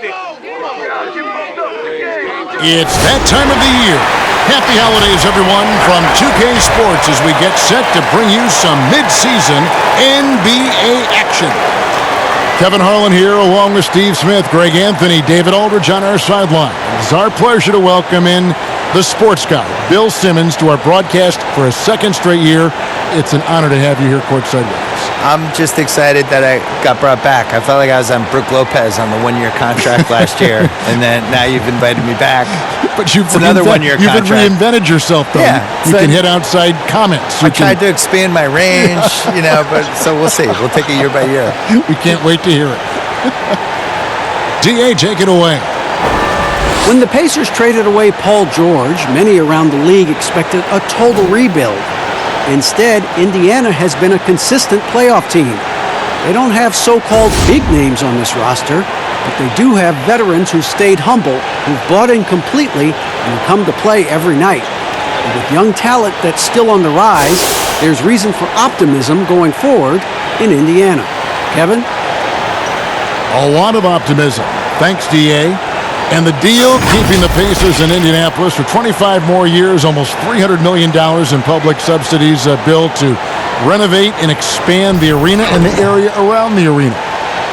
It's that time of the year. Happy holidays, everyone, from 2K Sports as we get set to bring you some mid-season NBA action. Kevin Harlan here along with Steve Smith, Greg Anthony, David Aldridge on our sideline. It's our pleasure to welcome in the sports guy, Bill Simmons, to our broadcast for a second straight year. It's an honor to have you here courtside with us. I'm just excited that I got brought back. I felt like I was on Brook Lopez on the one-year contract last year, and then now you've invited me back. But you've another one-year contract. You've reinvented yourself, though. Yeah, you can hit outside comments. I tried to expand my range, but so we'll see. We'll take it year by year. We can't wait to hear it. DA, take it away. When the Pacers traded away Paul George, many around the league expected a total rebuild. Instead, Indiana has been a consistent playoff team. They don't have so-called big names on this roster, but they do have veterans who stayed humble, who've bought in completely, and who come to play every night. And with young talent that's still on the rise, there's reason for optimism going forward in Indiana. Kevin? A lot of optimism. Thanks, DA. And the deal keeping the Pacers in Indianapolis for 25 more years, almost $300 million in public subsidies, built to renovate and expand the arena and the area around the arena.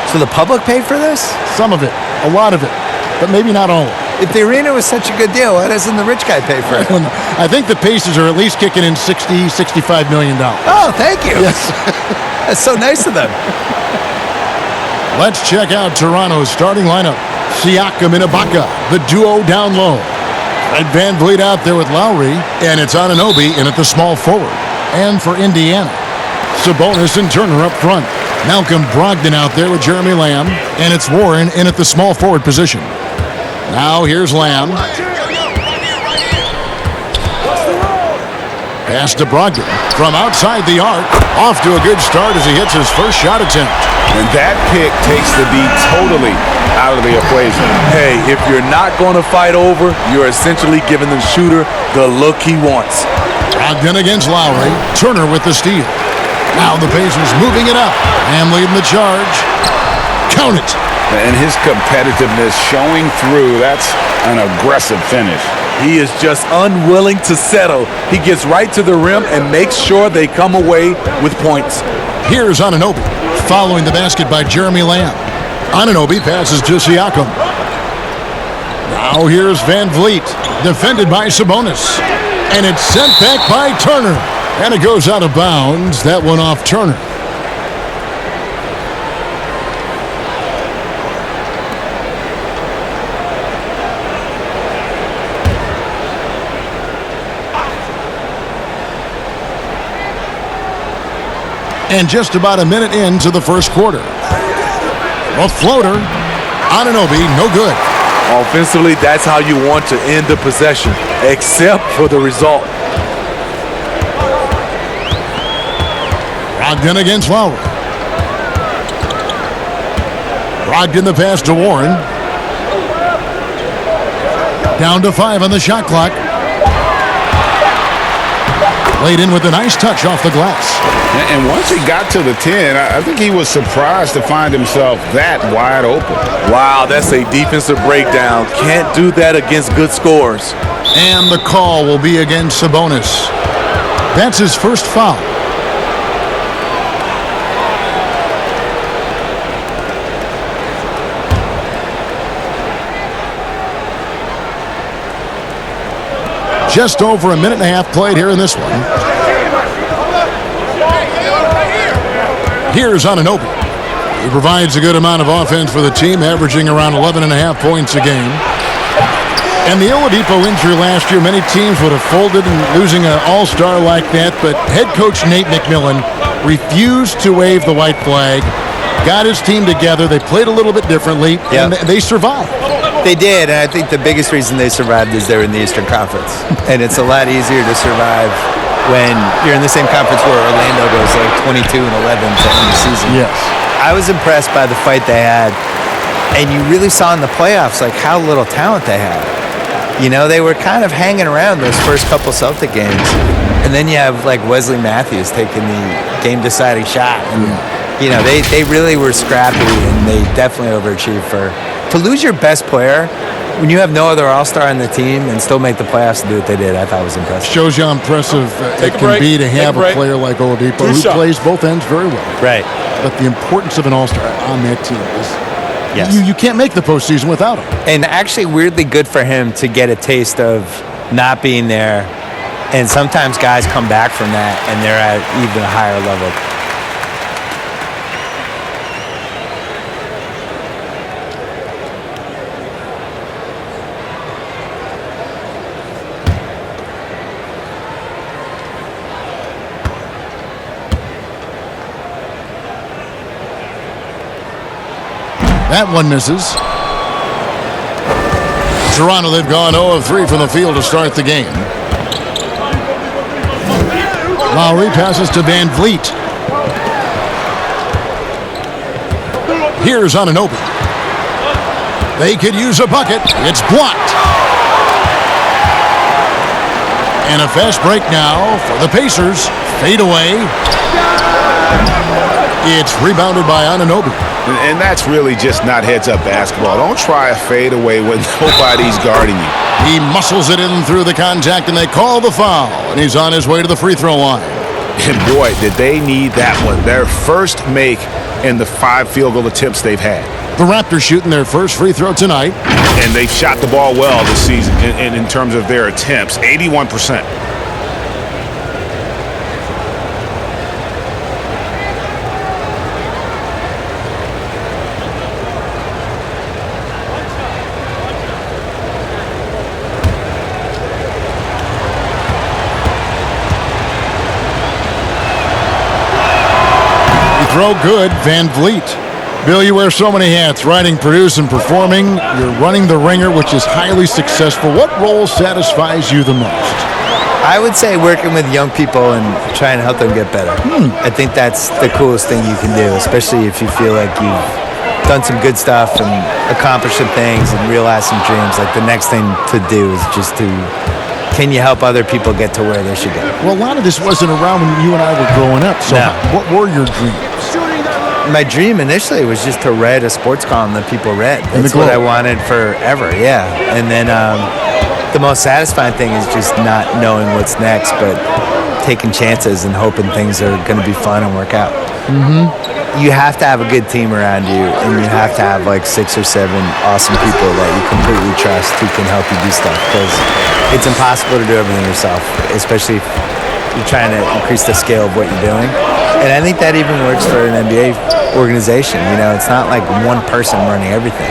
So the public paid for this? Some of it, a lot of it, but maybe not all of it. If the arena was such a good deal, why doesn't the rich guy pay for it? I think the Pacers are at least kicking in $65 million. Oh, thank you. Yes. That's so nice of them. Let's check out Toronto's starting lineup. Siakam and Ibaka, the duo down low. Fred VanVleet out there with Lowry, and it's Anunoby in at the small forward. And for Indiana, Sabonis and Turner up front. Malcolm Brogdon out there with Jeremy Lamb, and it's Warren in at the small forward position. Now here's Lamb. Pass to Brogdon from outside the arc. Off to a good start as he hits his first shot attempt. And that pick takes the D totally out of the equation. Hey, if you're not going to fight over, you're essentially giving the shooter the look he wants. Brogdon against Lowry. Turner with the steal. Now the Pacers moving it up. Lamb leading the charge. Count it. And his competitiveness showing through. That's an aggressive finish. He is just unwilling to settle. He gets right to the rim and makes sure they come away with points. Here's Anunoby, following the basket by Jeremy Lamb. Anunoby passes to Siakam. Now here's VanVleet, defended by Sabonis. And it's sent back by Turner. And it goes out of bounds. That one off Turner. And just about a minute into the first quarter. A floater. Anunoby, no good. Offensively, that's how you want to end the possession, except for the result. Brogdon against Lowry. Brogdon the pass to Warren. Down to 5 on the shot clock. Laid in with a nice touch off the glass. And once he got to the 10, I think he was surprised to find himself that wide open. Wow, that's a defensive breakdown. Can't do that against good scores. And the call will be against Sabonis. That's his first foul. Just over a minute and a half played here in this one. Here's Anunoby. He provides a good amount of offense for the team, averaging around 11.5 points a game. And the Oladipo injury last year, many teams would have folded in losing an all-star like that, but head coach Nate McMillan refused to wave the white flag, got his team together, they played a little bit differently, and they survived. They did, and I think the biggest reason they survived is they're in the Eastern Conference. And it's a lot easier to survive when you're in the same conference where Orlando goes like 22-11 to end the season. Yes. I was impressed by the fight they had, and you really saw in the playoffs like how little talent they had. You know, they were kind of hanging around those first couple Celtic games, and then you have like Wesley Matthews taking the game-deciding shot, and You know, they really were scrappy, and they definitely overachieved. To lose your best player when you have no other All-Star on the team and still make the playoffs and do what they did, I thought was impressive. Shows you how impressive it can be to have a player like Oladipo who plays both ends very well. Right. But the importance of an All-Star on that team is yes. you can't make the postseason without him. And actually weirdly good for him to get a taste of not being there. And sometimes guys come back from that and they're at even a higher level. That one misses. Toronto, they've gone 0 of 3 from the field to start the game. Lowry passes to Van Vliet. Here's Anunoby. They could use a bucket. It's blocked. And a fast break now for the Pacers. Fade away. It's rebounded by Anunoby. And that's really just not heads-up basketball. Don't try a fadeaway when nobody's guarding you. He muscles it in through the contact, and they call the foul. And he's on his way to the free throw line. And boy, did they need that one. Their first make in the 5 field goal attempts they've had. The Raptors shooting their first free throw tonight. And they've shot the ball well this season in terms of their attempts, 81%. Throw good, Van Vliet. Bill, you wear so many hats, writing, producing, performing. You're running the ringer, which is highly successful. What role satisfies you the most? I would say working with young people and trying to help them get better. I think that's the coolest thing you can do, especially if you feel like you've done some good stuff and accomplished some things and realized some dreams. Like the next thing to do is just to, can you help other people get to where they should go? Well, a lot of this wasn't around when you and I were growing up. So what were your dreams? My dream initially was just to write a sports column that people read. That's what I wanted forever, yeah. And then the most satisfying thing is just not knowing what's next, but taking chances and hoping things are going to be fun and work out. You have to have a good team around you, and you have to have like 6 or 7 awesome people that you completely trust who can help you do stuff, because it's impossible to do everything yourself, especially if you're trying to increase the scale of what you're doing. And I think that even works for an NBA organization. You know, it's not like one person running everything.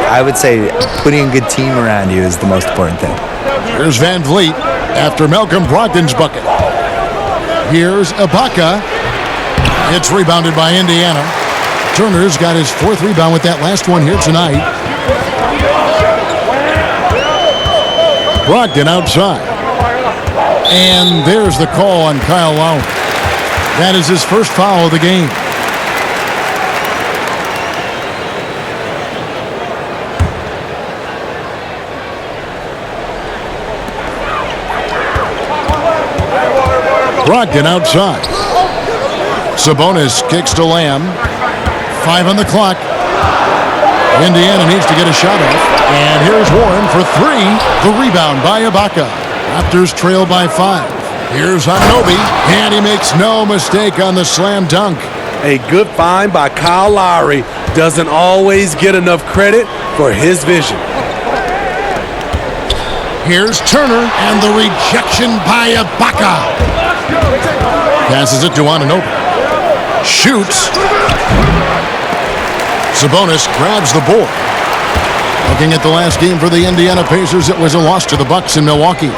I would say putting a good team around you is the most important thing. Here's Van Vliet after Malcolm Brogdon's bucket. Here's Ibaka. It's rebounded by Indiana. Turner's got his 4th rebound with that last one here tonight. Brogdon outside. And there's the call on Kyle Lowry. That is his first foul of the game. Brogdon outside. Sabonis kicks to Lamb. 5 on the clock. Indiana needs to get a shot off. And here's Warren for 3. The rebound by Ibaka. Raptors trail by 5. Here's Anunoby, and he makes no mistake on the slam dunk. A good find by Kyle Lowry. Doesn't always get enough credit for his vision. Here's Turner, and the rejection by Ibaka. Passes it to Anunoby. Shoots. Sabonis grabs the board. Looking at the last game for the Indiana Pacers, it was a loss to the Bucks in Milwaukee.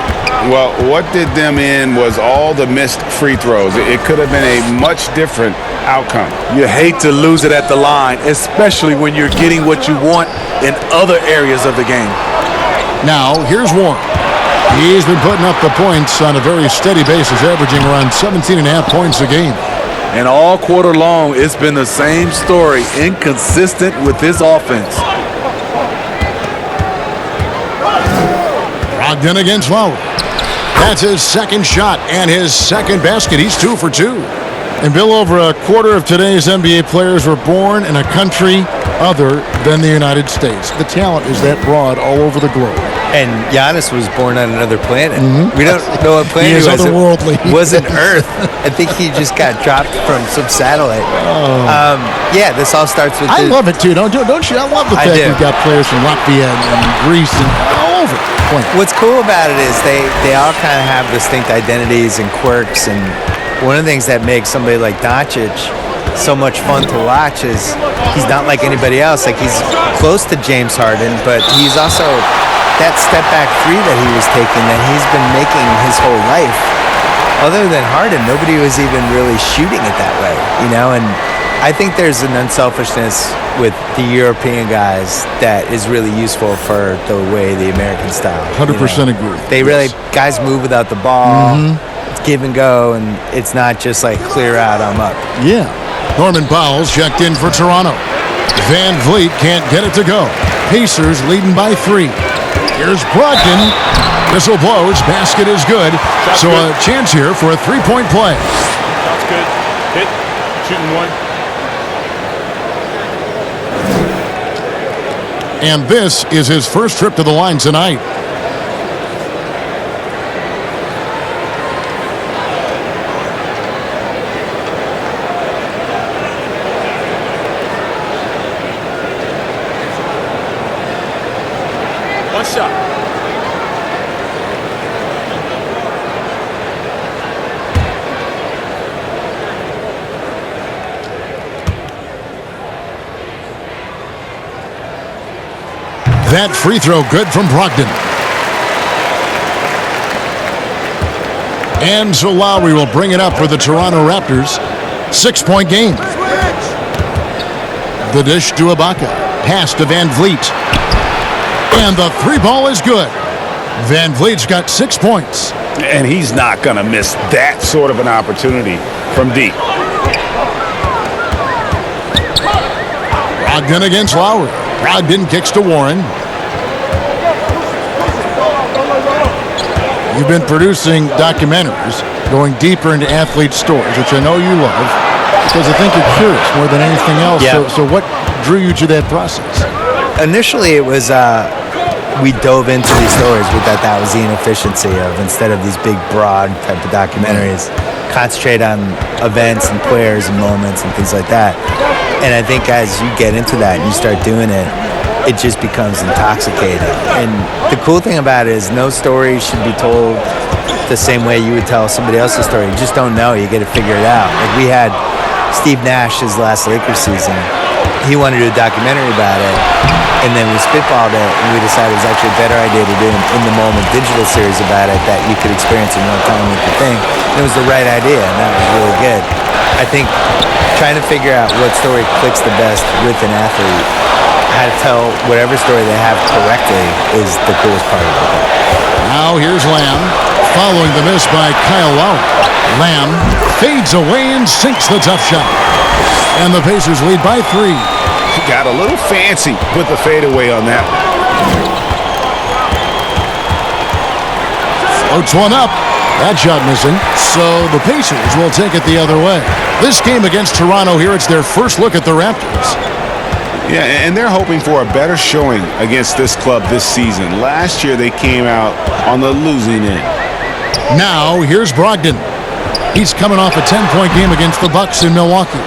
Well, what did them in was all the missed free throws. It could have been a much different outcome. You hate to lose it at the line, especially when you're getting what you want in other areas of the game. Now, here's Warren. He's been putting up the points on a very steady basis, averaging around 17.5 points a game. And all quarter long, it's been the same story, inconsistent with his offense. Brogdon against Lowry. That's his second shot and his second basket. He's 2 for 2. And Bill, over a quarter of today's NBA players were born in a country other than the United States. The talent is that broad all over the globe. And Giannis was born on another planet. We don't know what planet He is otherworldly. It wasn't Earth. I think he just got dropped from some satellite. Yeah, this all starts with. I love it too, don't you? I love the fact we've got players from Latvia and Greece and all over. What's cool about it is they all kind of have distinct identities and quirks, and one of the things that makes somebody like Doncic so much fun to watch is he's not like anybody else. Like, he's close to James Harden, but he's also that step back three that he was taking that he's been making his whole life. Other than Harden, nobody was even really shooting it that way, and I think there's an unselfishness with the European guys that is really useful for the way the American style. 100% agree. They really, guys move without the ball. It's give and go, and it's not just like clear out, I'm up. Yeah. Norman Powell's checked in for Toronto. Van Vliet can't get it to go. Pacers leading by 3. Here's Brogdon. Whistle blows. Basket is good. So a chance here for a three-point play. That's good. Hit. Shooting one. And this is his first trip to the line tonight. One shot. That free throw good from Brogdon. And so Lowry will bring it up for the Toronto Raptors. 6-point game. The dish to Ibaka. Pass to Van Vliet. And the three ball is good. Van Vliet's got 6 points. And he's not going to miss that sort of an opportunity from deep. Brogdon against Lowry. Brogdon kicks to Warren. You've been producing documentaries going deeper into athlete stories, which I know you love, because I think you're curious more than anything else. Yeah. So what drew you to that process? Initially, it was we dove into these stories with that was the inefficiency of, instead of these big, broad type of documentaries, concentrate on events and players and moments and things like that. And I think as you get into that and you start doing it, it just becomes intoxicating. And the cool thing about it is no story should be told the same way you would tell somebody else's story. You just don't know. You got to figure it out. Like, we had Steve Nash his last Lakers season. He wanted to do a documentary about it, and then we spitballed it, and we decided it was actually a better idea to do an in-the-moment digital series about it that you could experience in real time with the thing. And it was the right idea, and that was really good. I think trying to figure out what story clicks the best with an athlete, how to tell whatever story they have correctly, is the coolest part of it. Now here's Lamb, following the miss by Kyle Lowry. Lamb fades away and sinks the tough shot. And the Pacers lead by 3. He got a little fancy with the fadeaway on that. Floats one up. That shot missing. So the Pacers will take it the other way. This game against Toronto here, it's their first look at the Raptors. Yeah, and they're hoping for a better showing against this club this season. Last year, they came out on the losing end. Now, here's Brogdon. He's coming off a 10-point game against the Bucks in Milwaukee.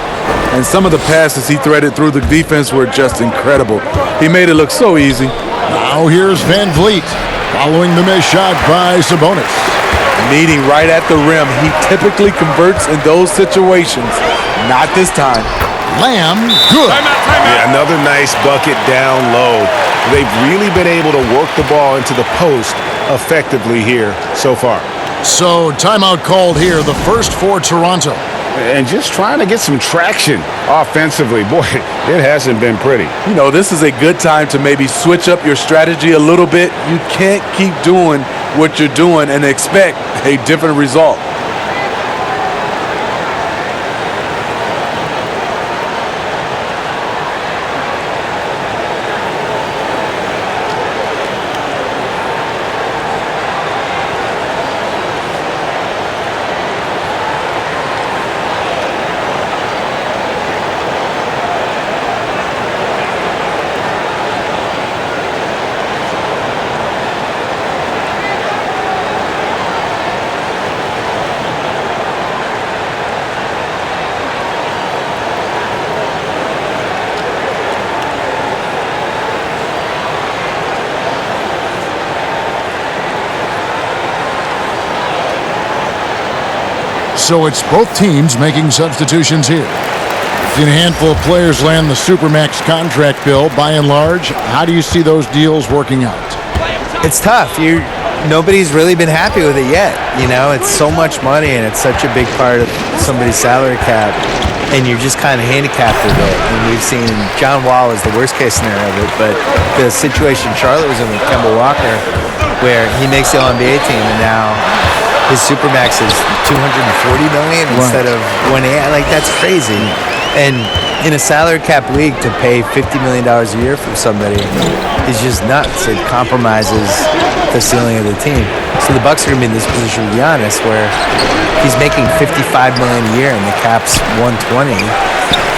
And some of the passes he threaded through the defense were just incredible. He made it look so easy. Now here's Van Vliet, following the missed shot by Sabonis. Meeting right at the rim, he typically converts in those situations. Not this time. Lamb, good. Yeah, another nice bucket down low. They've really been able to work the ball into the post effectively here so far. So timeout called here, the first for Toronto. And just trying to get some traction offensively. Boy, it hasn't been pretty. You know, this is a good time to maybe switch up your strategy a little bit. You can't keep doing what you're doing and expect a different result. So it's both teams making substitutions here. A handful of players land the Supermax contract bill. By and large, how do you see those deals working out? It's tough. Nobody's really been happy with it yet. You know, it's so much money and it's such a big part of somebody's salary cap, and you're just kind of handicapped with it. And we've seen John Wall is the worst case scenario of it, but the situation Charlotte was in with Kemba Walker, where he makes the All-NBA team and now his Supermax is $240 million instead of $180. Like, that's crazy. And in a salary cap league, to pay $50 million a year for somebody is just nuts. It compromises the ceiling of the team. So the Bucks are going to be in this position with Giannis, where he's making $55 million a year and the cap's $120.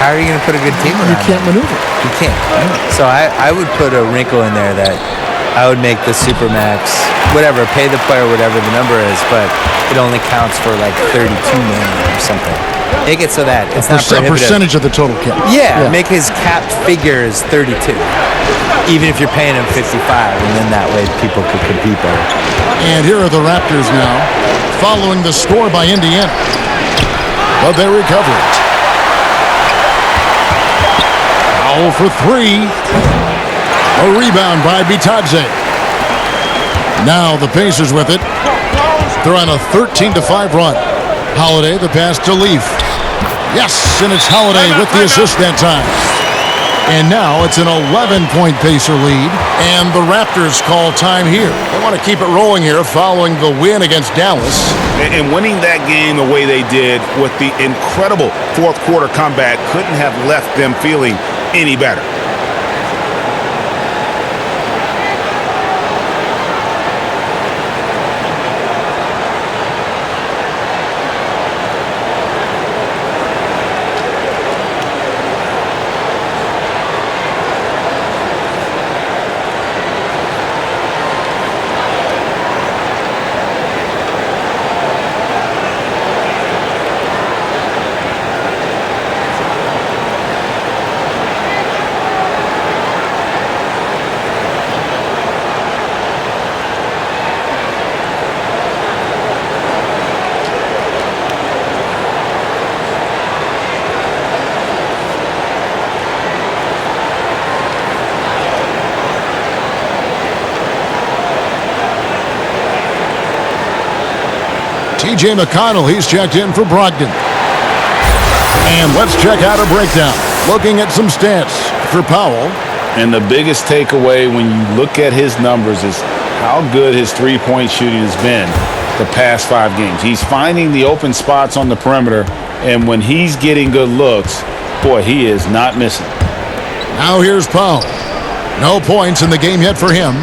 How are you going to put a good team around? You can't maneuver. You can't. So I would put a wrinkle in there that I would make the Supermax, whatever, pay the player whatever the number is, but it only counts for like $32 million or something. Make it so that it's not prohibitive. Percentage of the total cap. Yeah, make his cap figures 32, even if you're paying him 55, and then that way people could compete better. And here are the Raptors now, following the score by Indiana. But they recover it. Foul for three. A rebound by Bitadze. Now the Pacers with it. They're on a 13-5 run. Holiday, the pass to Leaf. Yes, and it's Holiday with the assist that time. And now it's an 11-point Pacer lead, and the Raptors call time here. They want to keep it rolling here following the win against Dallas. And winning that game the way they did with the incredible fourth quarter comeback couldn't have left them feeling any better. T.J. McConnell, he's checked in for Brogdon. And let's check out a breakdown. Looking at some stats for Powell. And the biggest takeaway when you look at his numbers is how good his three-point shooting has been the past 5 games. He's finding the open spots on the perimeter, and when he's getting good looks, boy, he is not missing. Now here's Powell. No points in the game yet for him.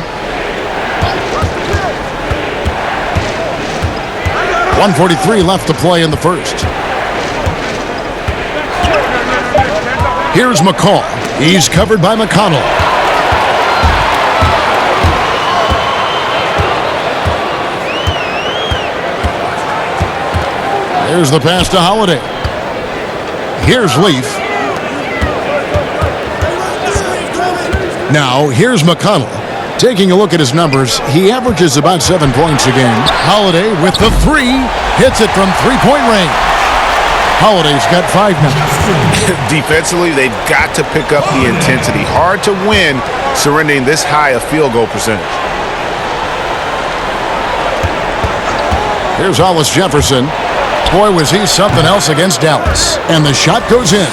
1:43 left to play in the first. Here's McCall. He's covered by McConnell. There's the pass to Holiday. Here's Leaf. Now, here's McConnell. Taking a look at his numbers, he averages about 7 points a game. Holiday with the three, hits it from three-point range. Holiday's got 5 now. Defensively, they've got to pick up the intensity. Hard to win surrendering this high a field goal percentage. Here's Hollis Jefferson. Boy, was he something else against Dallas. And the shot goes in.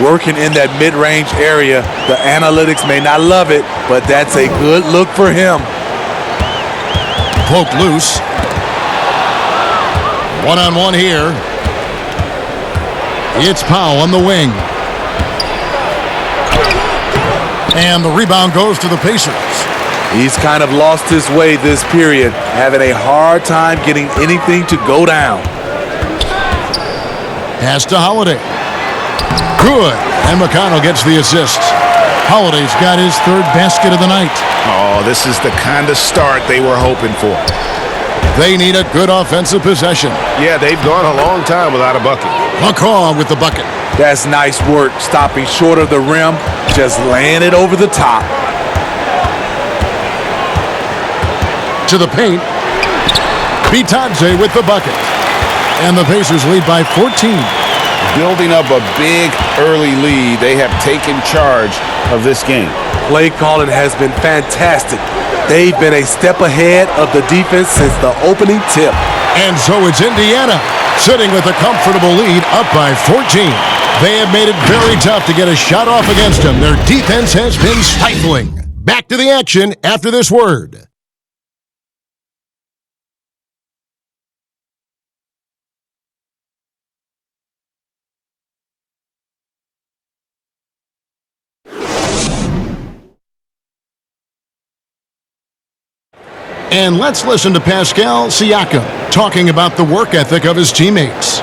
Working in that mid-range area. The analytics may not love it, but that's a good look for him. Poked loose. One-on-one here. It's Powell on the wing. And the rebound goes to the Pacers. He's kind of lost his way this period, having a hard time getting anything to go down. Pass to Holiday. Good. And McConnell gets the assist. Holiday's got his 3rd basket of the night. Oh, this is the kind of start they were hoping for. They need a good offensive possession. Yeah, they've gone a long time without a bucket. McCaw with the bucket. That's nice work, stopping short of the rim, just laying it over the top. To the paint. Bitadze with the bucket. And the Pacers lead by 14. Building up a big early lead, they have taken charge of this game. Play calling has been fantastic. They've been a step ahead of the defense since the opening tip. And so it's Indiana, sitting with a comfortable lead up by 14. They have made it very tough to get a shot off against them. Their defense has been stifling. Back to the action after this word. And let's listen to Pascal Siakam talking about the work ethic of his teammates.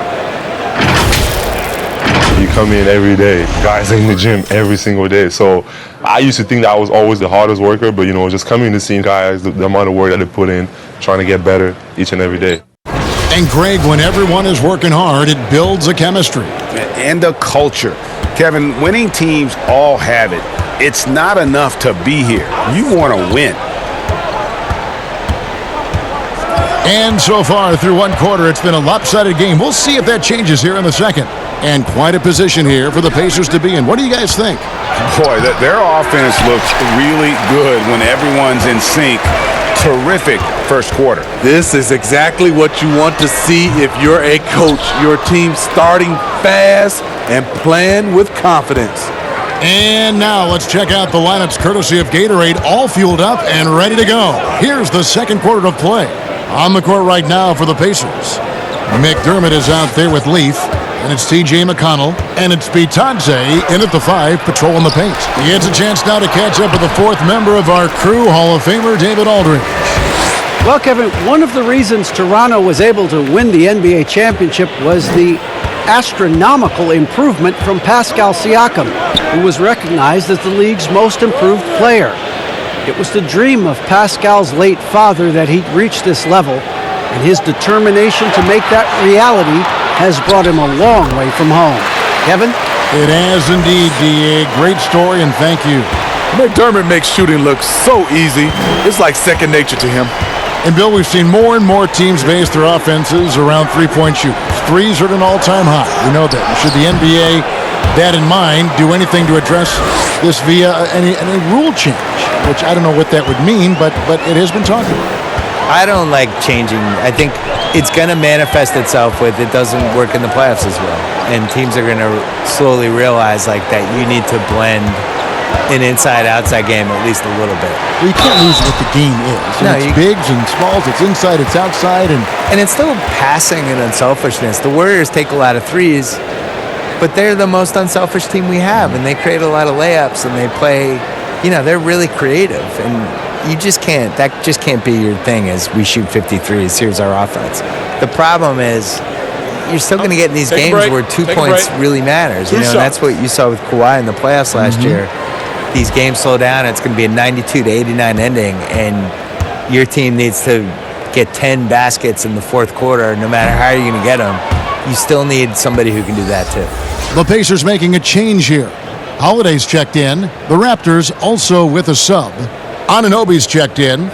You come in every day. Guys in the gym every single day. So I used to think that I was always the hardest worker, but, just coming to see guys, the amount of work that they put in, trying to get better each and every day. And, Greg, when everyone is working hard, it builds a chemistry. And a culture. Kevin, winning teams all have it. It's not enough to be here. You want to win. And so far, through one quarter, it's been a lopsided game. We'll see if that changes here in the second. And quite a position here for the Pacers to be in. What do you guys think? Boy, their offense looks really good when everyone's in sync. Terrific first quarter. This is exactly what you want to see if you're a coach. Your team starting fast and playing with confidence. And now let's check out the lineups courtesy of Gatorade, all fueled up and ready to go. Here's the second quarter of play. On the court right now for the Pacers, McDermott is out there with Leaf, and it's T.J. McConnell, and it's Bitadze in at the 5, patrolling the paint. He gets a chance now to catch up with the fourth member of our crew, Hall of Famer David Aldridge. Well, Kevin, one of the reasons Toronto was able to win the NBA championship was the astronomical improvement from Pascal Siakam, who was recognized as the league's most improved player. It was the dream of Pascal's late father that he'd reach this level, and his determination to make that reality has brought him a long way from home. Kevin? It has indeed, D.A. Great story, and thank you. McDermott makes shooting look so easy. It's like second nature to him. And, Bill, we've seen more and more teams base their offenses around three-point shooters. Threes are at an all-time high. We know that. Should the NBA, that in mind, do anything to address this via any rule change? Which I don't know what that would mean, but it has been talked about. I don't like changing. I think it's going to manifest itself with it doesn't work in the playoffs as well. And teams are going to slowly realize that you need to blend an inside-outside game at least a little bit. Well, you can't lose what the game is. No, it's bigs and smalls, it's inside, it's outside. And it's still passing and unselfishness. The Warriors take a lot of threes, but they're the most unselfish team we have, and they create a lot of layups, and they play, they're really creative. And that just can't be your thing as we shoot 53s, here's our offense. The problem is you're still going to get in these games where 2 points really matters. And that's what you saw with Kawhi in the playoffs last year. These games slow down, it's going to be a 92-89 ending, and your team needs to get 10 baskets in the fourth quarter. No matter how you're going to get them, you still need somebody who can do that too. The Pacers making a change here. Holiday's checked in. The Raptors also with a sub. Anunoby's checked in.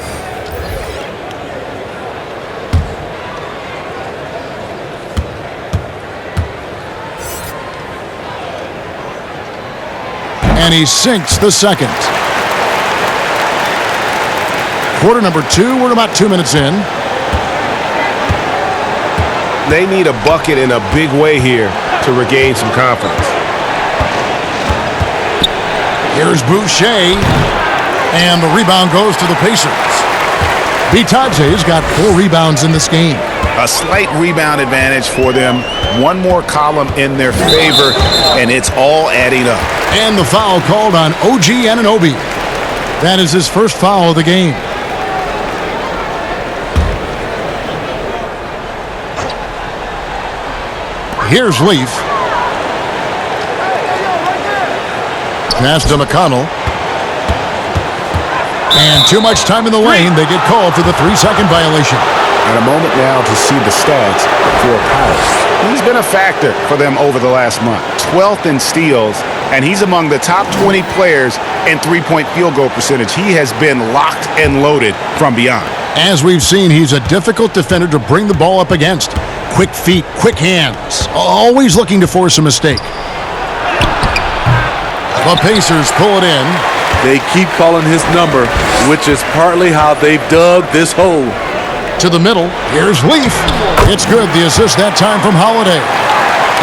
And he sinks the second. Quarter number 2, we're about 2 minutes in. They need a bucket in a big way here to regain some confidence. Here's Boucher, and the rebound goes to the Pacers. Bitadze's got 4 rebounds in this game. A slight rebound advantage for them. One more column in their favor, and it's all adding up. And the foul called on OG Anunoby. That is his first foul of the game. Here's Leaf. Pass to McConnell. And too much time in the lane. They get called for the 3-second violation. And a moment now to see the stats for Powell. He's been a factor for them over the last month. 12th in steals, and he's among the top 20 players in three-point field goal percentage. He has been locked and loaded from beyond. As we've seen, he's a difficult defender to bring the ball up against. quick feet, quick hands, always looking to force a mistake. The Pacers pull it in. They keep calling his number, which is partly how they've dug this hole. To the middle, here's Leaf. It's good, the assist that time from Holiday.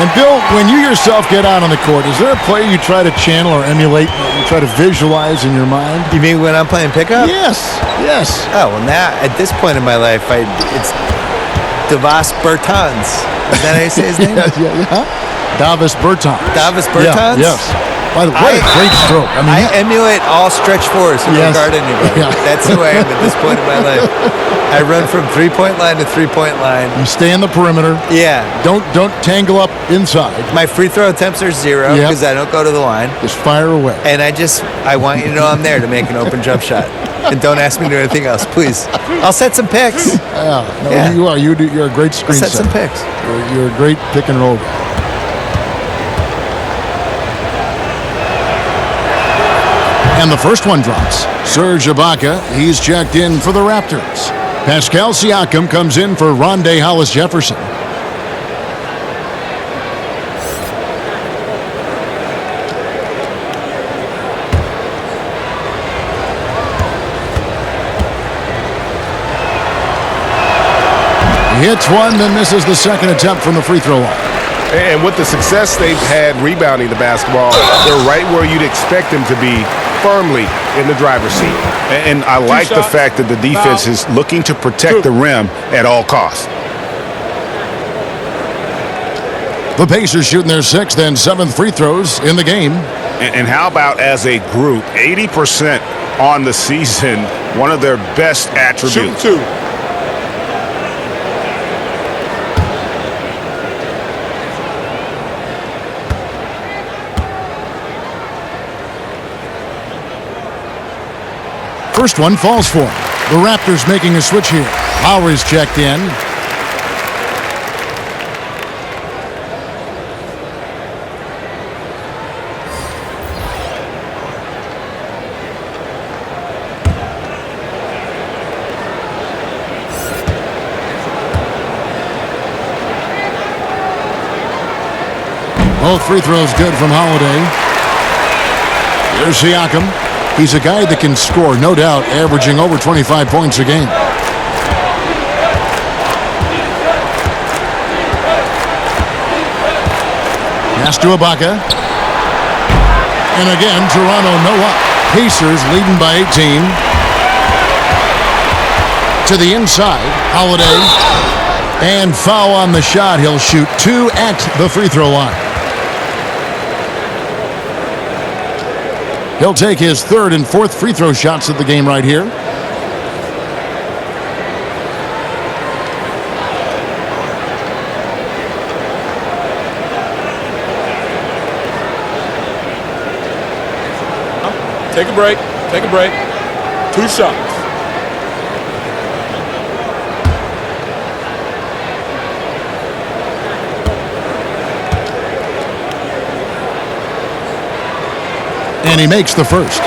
And Bill, when you yourself get out on the court, is there a player you try to channel or emulate, you try to visualize in your mind? You mean when I'm playing pickup? Yes. Oh, well, now, at this point in my life, it's Davis Bertans. Is that how you say his name? Yeah. Davis Bertans. Davis Bertans? Yeah, yes. By the way, great stroke. I emulate all stretch fours who don't guard anybody. Yeah. That's who I am at this point in my life. I run from three-point line to three-point line. You stay in the perimeter. Yeah. Don't tangle up inside. My free throw attempts are 0 because I don't go to the line. Just fire away. And I want you to know I'm there to make an open jump shot. And don't ask me to do anything else, please. I'll set some picks. You are. You're a great screen I'll set some picks. You're a great pick and roll guy. And the first one drops. Serge Ibaka, he's checked in for the Raptors. Pascal Siakam comes in for Rondé Hollis-Jefferson. He hits one, then misses the second attempt from the free throw line. And with the success they've had rebounding the basketball, they're right where you'd expect them to be, firmly in the driver's seat. And I like the fact that the defense is looking to protect the rim at all costs. The Pacers shooting their 6th and 7th free throws in the game. And how about as a group, 80% on the season, one of their best attributes. Shoot 2. First one falls for him. The Raptors making a switch here. Lowry's checked in. Both free throws good from Holiday. Here's Siakam. He's a guy that can score, no doubt, averaging over 25 points a game. Pass to Ibaka. And again, Toronto no up. Pacers leading by 18. To the inside, Holiday. And foul on the shot. He'll shoot 2 at the free throw line. He'll take his 3rd and 4th free throw shots of the game right here. Take a break. 2 shots. And he makes the first.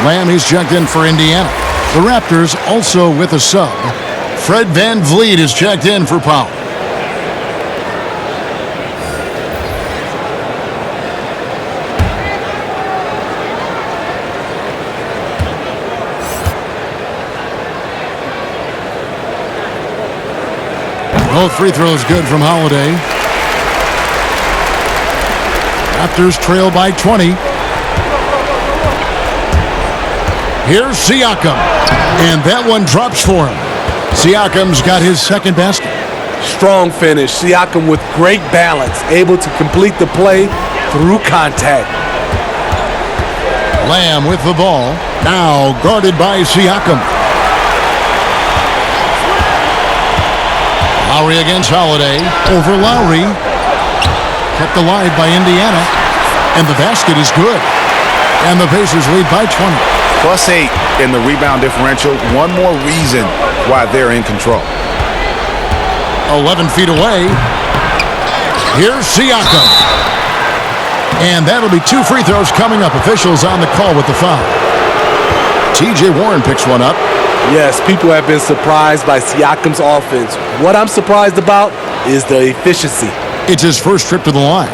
Lamb, he's checked in for Indiana. The Raptors also with a sub. Fred VanVleet is checked in for Powell. Both free throws good from Holiday. Raptors trail by 20. Here's Siakam. And that one drops for him. Siakam's got his 2nd basket. Strong finish. Siakam with great balance, able to complete the play through contact. Lamb with the ball. Now guarded by Siakam. Lowry against Holiday. Over Lowry. Kept alive by Indiana. And the basket is good. And the Pacers lead by 20. +8 in the rebound differential. One more reason why they're in control. 11 feet away. Here's Siakam. And that'll be 2 free throws coming up. Officials on the call with the foul. T.J. Warren picks one up. Yes, people have been surprised by Siakam's offense. What I'm surprised about, is the efficiency. It's his first trip to the line.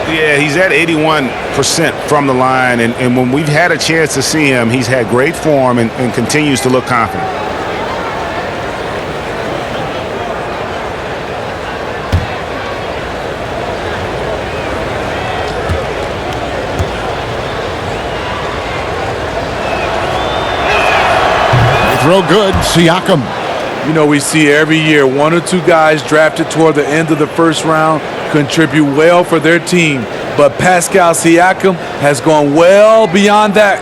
Yeah, he's at 81% from the line, and when we've had a chance to see him, he's had great form and continues to look confident. Throw good, Siakam. You know, we see every year 1 or 2 guys drafted toward the end of the first round contribute well for their team. But Pascal Siakam has gone well beyond that.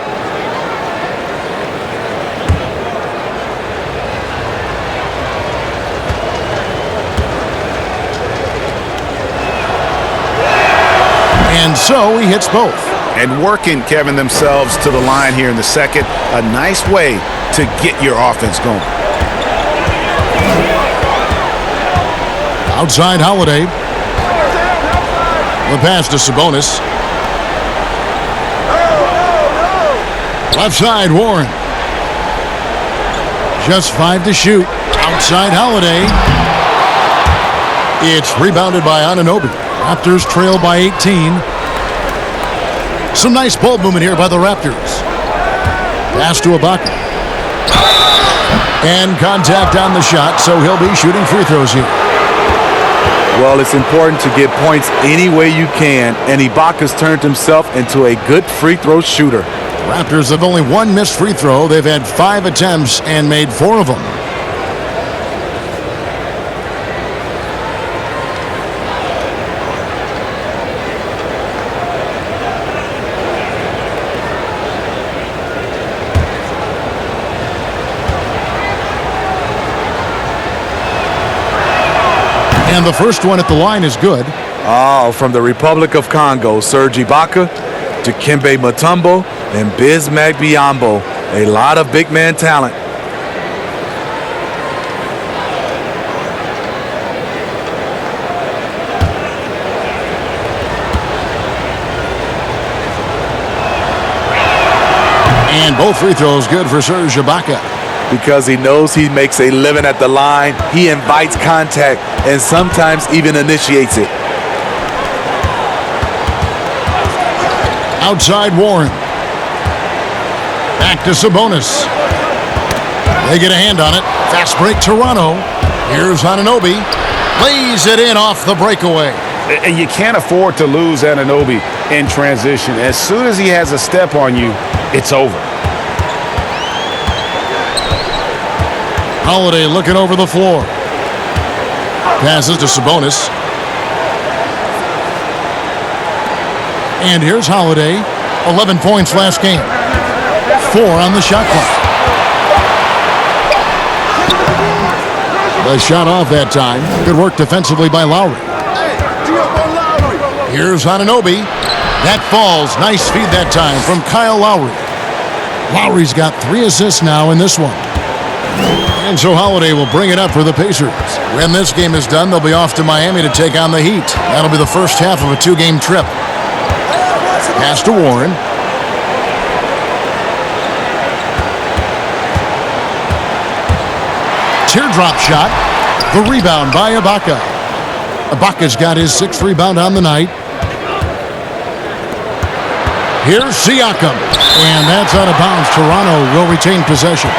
And so he hits both. And working, Kevin, themselves to the line here in the second. A nice way to get your offense going. Outside Holiday. The pass to Sabonis. Left side Warren. Just 5 to shoot. Outside Holiday. It's rebounded by Anunoby. Raptors trail by 18. Some nice ball movement here by the Raptors. Pass to Ibaka. And contact on the shot, so he'll be shooting free throws here. Well, it's important to get points any way you can, and Ibaka's turned himself into a good free throw shooter. The Raptors have only 1 missed free throw. They've had 5 attempts and made 4 of them. And the first one at the line is good. Oh, from the Republic of Congo, Serge Ibaka to Kembe Mutombo and Bismack Biyombo. A lot of big man talent. And both free throws good for Serge Ibaka. Because he knows he makes a living at the line, he invites contact and sometimes even initiates it. Outside Warren. Back to Sabonis. They get a hand on it. Fast break Toronto. Here's Anunoby. Lays it in off the breakaway. And you can't afford to lose Anunoby in transition. As soon as he has a step on you, it's over. Holiday looking over the floor. Passes to Sabonis. And here's Holiday. 11 points last game. 4 on the shot clock. The shot off that time. Good work defensively by Lowry. Here's Anunoby. That falls. Nice feed that time from Kyle Lowry. Lowry's got 3 assists now in this one. And so Holiday will bring it up for the Pacers. When this game is done, they'll be off to Miami to take on the Heat. That'll be the first half of a 2-game trip. Pass to Warren. Teardrop shot. The rebound by Ibaka. Ibaka's got his 6th rebound on the night. Here's Siakam. And that's out of bounds. Toronto will retain possession.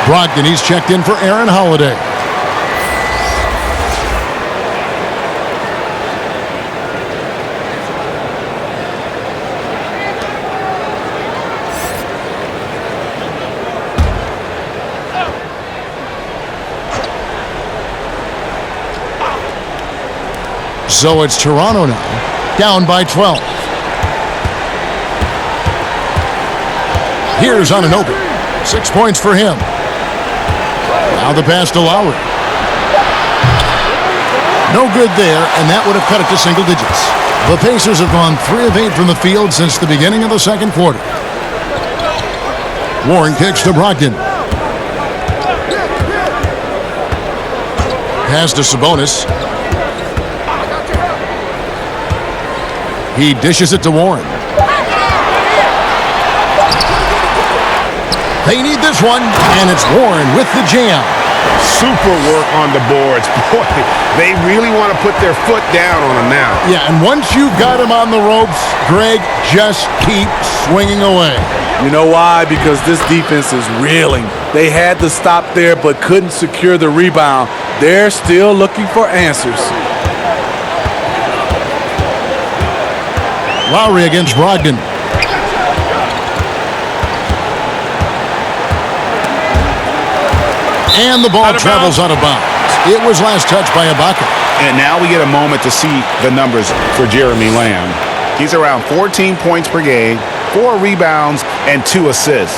Brogdon, he's checked in for Aaron Holiday. So it's Toronto now, down by 12. Here's Anunoby. 6 points for him. Now the pass to Lowry. No good there, and that would have cut it to single digits. The Pacers have gone 3 of 8 from the field since the beginning of the second quarter. Warren kicks to Brogdon. Pass to Sabonis. He dishes it to Warren. They need this one, and it's Warren with the jam. super work on the boards. Boy, they really want to put their foot down on them now. Yeah, and once you've got him on the ropes, Greg, just keep swinging away. You know why? Because this defense is reeling. They had to stop there but couldn't secure the rebound. They're still looking for answers. Lowry against Brogdon. And the ball travels out of bounds. It was last touched by Ibaka. And now we get a moment to see the numbers for Jeremy Lamb. He's around 14 points per game, 4 rebounds, and 2 assists.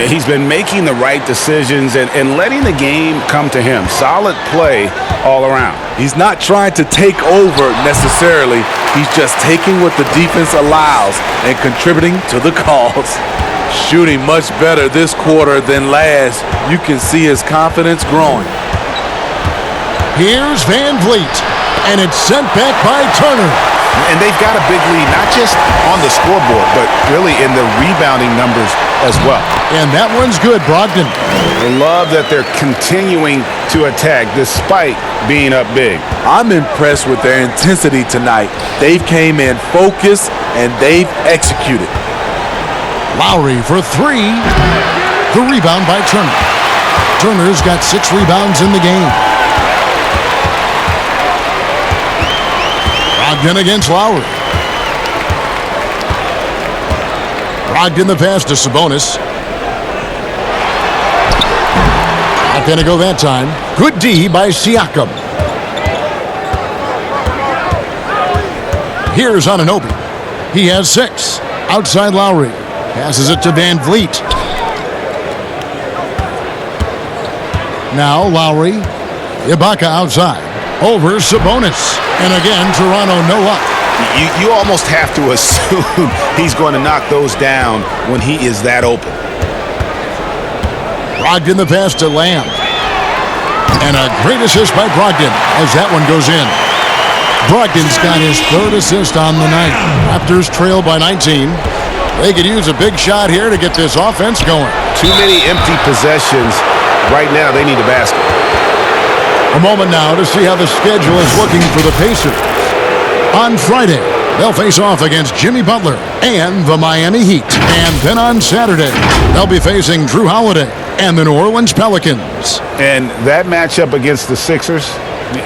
He's been making the right decisions and letting the game come to him. Solid play all around. He's not trying to take over necessarily. He's just taking what the defense allows and contributing to the cause. Shooting much better this quarter than last. You can see his confidence growing. Here's Van Vliet, and it's sent back by Turner. And they've got a big lead, not just on the scoreboard, but really in the rebounding numbers as well. And that one's good, Brogdon. I love that they're continuing to attack despite being up big. I'm impressed with their intensity tonight. They've came in focused, and they've executed. Lowry for 3. The rebound by Turner. Turner's got 6 rebounds in the game. Brogdon against Lowry. Brogdon the pass to Sabonis. Not going to go that time. Good D by Siakam. Here's Anunoby. He has 6. Outside Lowry. Passes it to Van Vliet. Now Lowry. Ibaka outside. Over Sabonis. And again, Toronto no luck. You almost have to assume he's going to knock those down when he is that open. Brogdon the pass to Lamb. And a great assist by Brogdon as that one goes in. Brogdon's got his 3rd assist on the night. Raptors trail by 19. They could use a big shot here to get this offense going. Too many empty possessions. Right now, they need a basket. A moment now to see how the schedule is looking for the Pacers. On Friday, they'll face off against Jimmy Butler and the Miami Heat. And then on Saturday, they'll be facing Drew Holiday and the New Orleans Pelicans. And that matchup against the Sixers,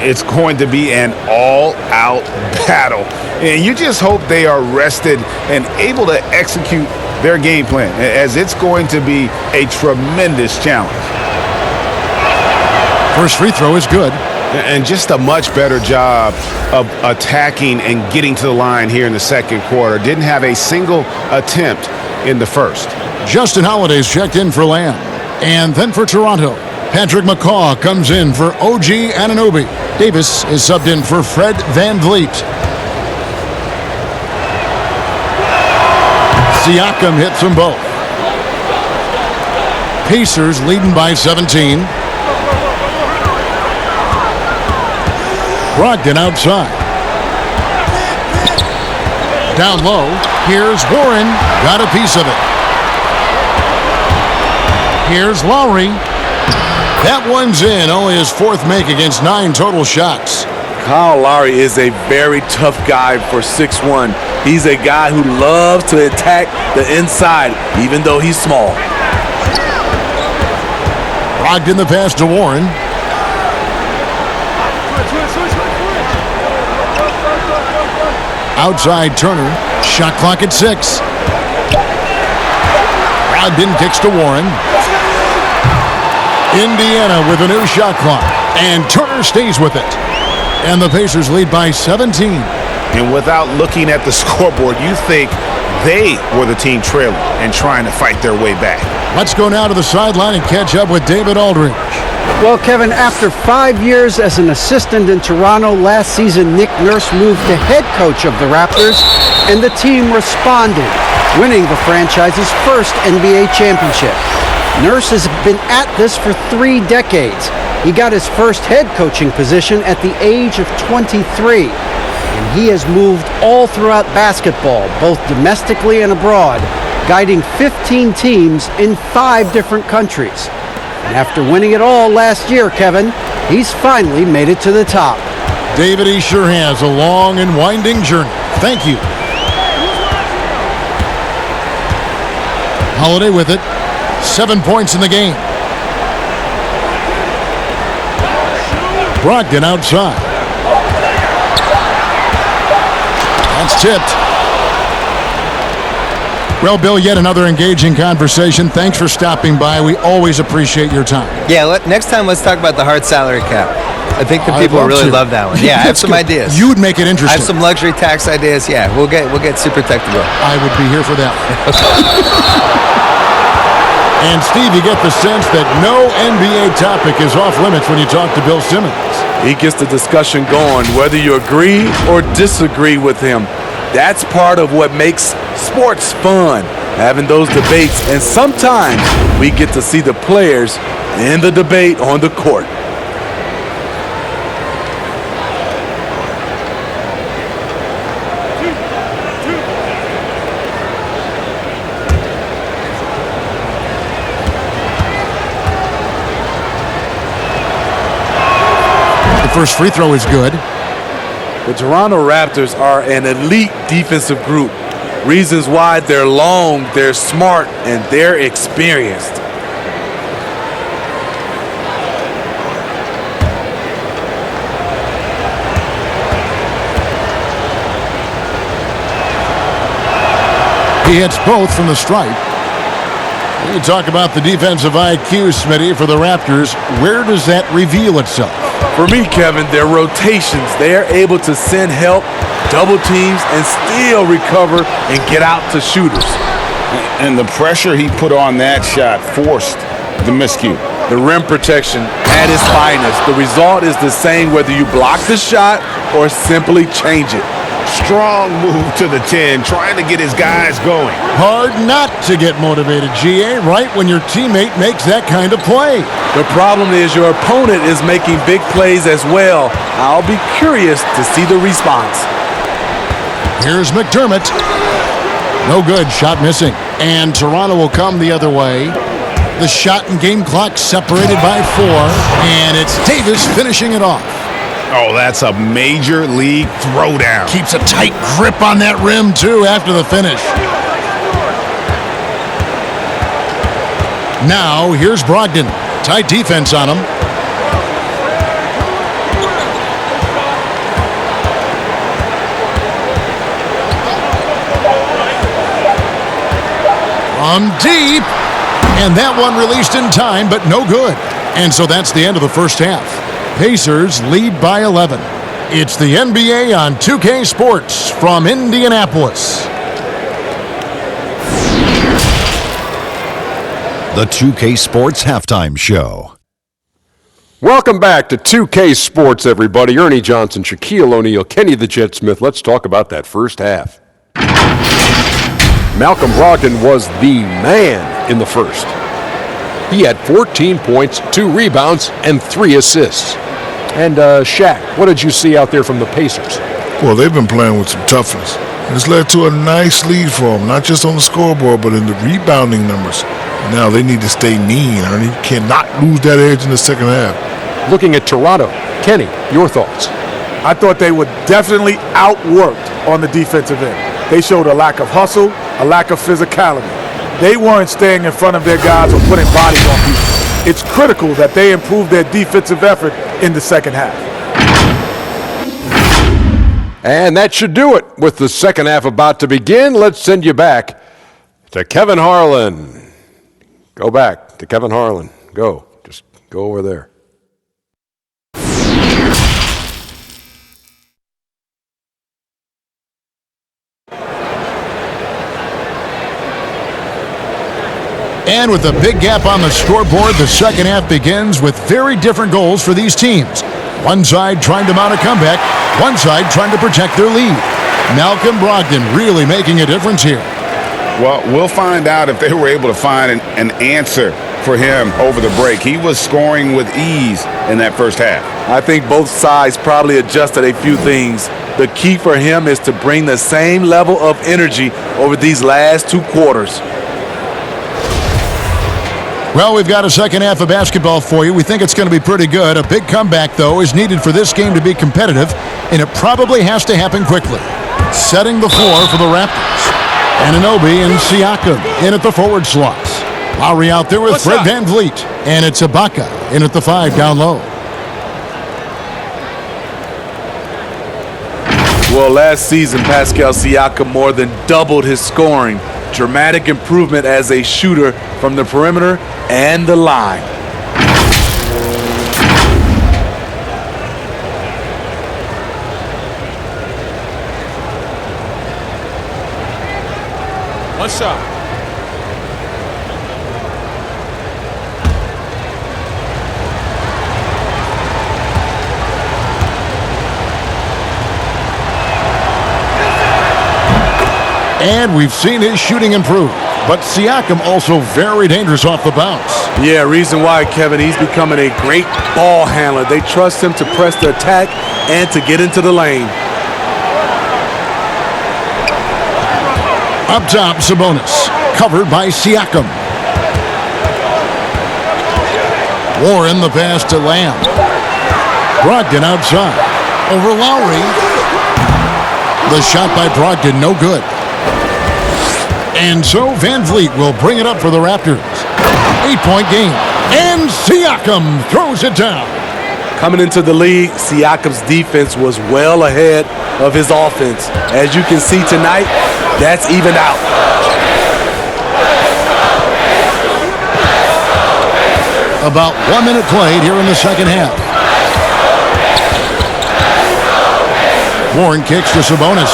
it's going to be an all-out battle. And you just hope they are rested and able to execute their game plan, as it's going to be a tremendous challenge. First free throw is good. And just a much better job of attacking and getting to the line here in the second quarter. Didn't have a single attempt in the first. Justin Holiday's checked in for Lamb. And then for Toronto, Patrick McCaw comes in for OG Anunoby. Davis is subbed in for Fred Van Vliet. Siakam hits them both. Pacers leading by 17. Brogdon outside. Down low. Here's Warren. Got a piece of it. Here's Lowry. That one's in. Only his 4th make against 9 total shots. Kyle Lowry is a very tough guy for 6'1". He's a guy who loves to attack the inside, even though he's small. Brogdon the pass to Warren. Outside Turner. Shot clock at 6. Brogdon kicks to Warren. Indiana with a new shot clock. And Turner stays with it. And the Pacers lead by 17. And without looking at the scoreboard, you think they were the team trailing and trying to fight their way back. Let's go now to the sideline and catch up with David Aldridge. Well, Kevin, after 5 years as an assistant in Toronto, last season Nick Nurse moved to head coach of the Raptors, and the team responded, winning the franchise's first NBA championship. Nurse has been at this for 3 decades. He got his first head coaching position at the age of 23, and he has moved all throughout basketball, both domestically and abroad, guiding 15 teams in 5 different countries. And after winning it all last year, Kevin, he's finally made it to the top. David, he sure has a long and winding journey. Thank you. Holiday with it. 7 points in the game. Brogdon outside. That's tipped. Well, Bill, yet another engaging conversation. Thanks for stopping by. We always appreciate your time. Yeah, next time let's talk about the hard salary cap. I think the people really love that one. Yeah, I have some ideas. You would make it interesting. I have some luxury tax ideas. Yeah, we'll get super technical. I would be here for that. And Steve, you get the sense that no NBA topic is off limits when you talk to Bill Simmons. He gets the discussion going, whether you agree or disagree with him. That's part of what makes sports fun, having those debates. And sometimes we get to see the players in the debate on the court. First free throw is good. The Toronto Raptors are an elite defensive group. Reasons why: they're long, they're smart, and they're experienced. He hits both from the stripe. You talk about the defensive IQ, Smitty, for the Raptors. Where does that reveal itself? For me, Kevin, their rotations. They are able to send help, double teams, and still recover and get out to shooters. And the pressure he put on that shot forced the miscue. The rim protection at its finest. The result is the same whether you block the shot or simply change it. Strong move to the 10, trying to get his guys going. Hard not to get motivated, GA, right when your teammate makes that kind of play. The problem is your opponent is making big plays as well. I'll be curious to see the response. Here's McDermott. No good, shot missing. And Toronto will come the other way. The shot and game clock separated by 4, and it's Davis finishing it off. Oh, that's a major league throwdown. Keeps a tight grip on that rim, too, after the finish. Now, here's Brogdon. Tight defense on him. From deep. And that one released in time, but no good. And so that's the end of the first half. Pacers lead by 11. It's the NBA on 2K Sports from Indianapolis. The 2K Sports Halftime Show. Welcome back to 2K Sports, everybody. Ernie Johnson, Shaquille O'Neal, Kenny the Jet Smith. Let's talk about that first half. Malcolm Brogdon was the man in the first. He had 14 points, 2 rebounds, and 3 assists. And Shaq, what did you see out there from the Pacers? Well, they've been playing with some toughness. And it's led to a nice lead for them, not just on the scoreboard, but in the rebounding numbers. Now they need to stay mean, Ernie. You cannot lose that edge in the second half. Looking at Toronto, Kenny, your thoughts? I thought they were definitely outworked on the defensive end. They showed a lack of hustle, a lack of physicality. They weren't staying in front of their guys or putting bodies on people. It's critical that they improve their defensive effort in the second half. And that should do it. With the second half about to begin, let's send you back to Kevin Harlan. Go back to Kevin Harlan. Go. Just go over there. And with a big gap on the scoreboard, the second half begins with very different goals for these teams. One side trying to mount a comeback, one side trying to protect their lead. Malcolm Brogdon really making a difference here. Well, we'll find out if they were able to find an answer for him over the break. He was scoring with ease in that first half. I think both sides probably adjusted a few things. The key for him is to bring the same level of energy over these last 2 quarters. Well, we've got a second half of basketball for you. We think it's going to be pretty good. A big comeback, though, is needed for this game to be competitive, and it probably has to happen quickly. Setting the floor for the Raptors. Anunoby and Siakam in at the forward slots. Lowry out there with Fred VanVleet. And it's Ibaka in at the 5 down low. Well, last season, Pascal Siakam more than doubled his scoring. Dramatic improvement as a shooter from the perimeter and the line. One shot. And we've seen his shooting improve. But Siakam also very dangerous off the bounce. Yeah, reason why, Kevin, he's becoming a great ball handler. They trust him to press the attack and to get into the lane. Up top, Sabonis. Covered by Siakam. Warren the pass to Lamb. Brogdon outside. Over Lowry. The shot by Brogdon, no good. And so VanVleet will bring it up for the Raptors. 8-point game. And Siakam throws it down. Coming into the league, Siakam's defense was well ahead of his offense. As you can see tonight, that's evened out. About 1 minute played here in the second half. Warren kicks to Sabonis.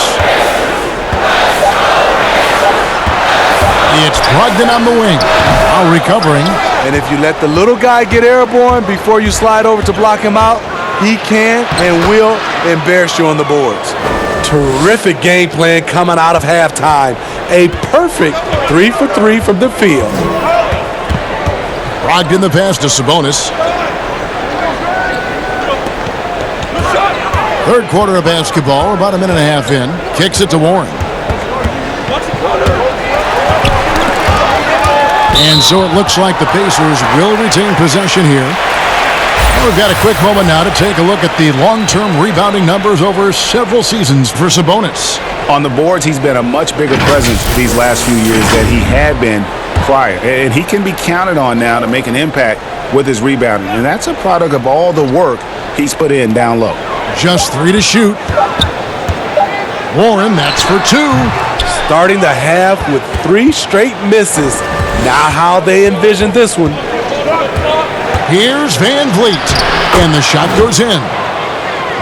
It's Brogdon on the wing. Now recovering. And if you let the little guy get airborne before you slide over to block him out, he can and will embarrass you on the boards. Terrific game plan coming out of halftime. A perfect 3 for 3 from the field. Brogdon the pass to Sabonis. Third quarter of basketball, about a minute and a half in. Kicks it to Warren. And so it looks like the Pacers will retain possession here. And we've got a quick moment now to take a look at the long-term rebounding numbers over several seasons for Sabonis. On the boards, he's been a much bigger presence these last few years than he had been prior. And he can be counted on now to make an impact with his rebounding. And that's a product of all the work he's put in down low. Just 3 to shoot. Warren, that's for 2. Starting the half with 3 straight misses. Not how they envisioned this one. Here's VanVleet, and the shot goes in.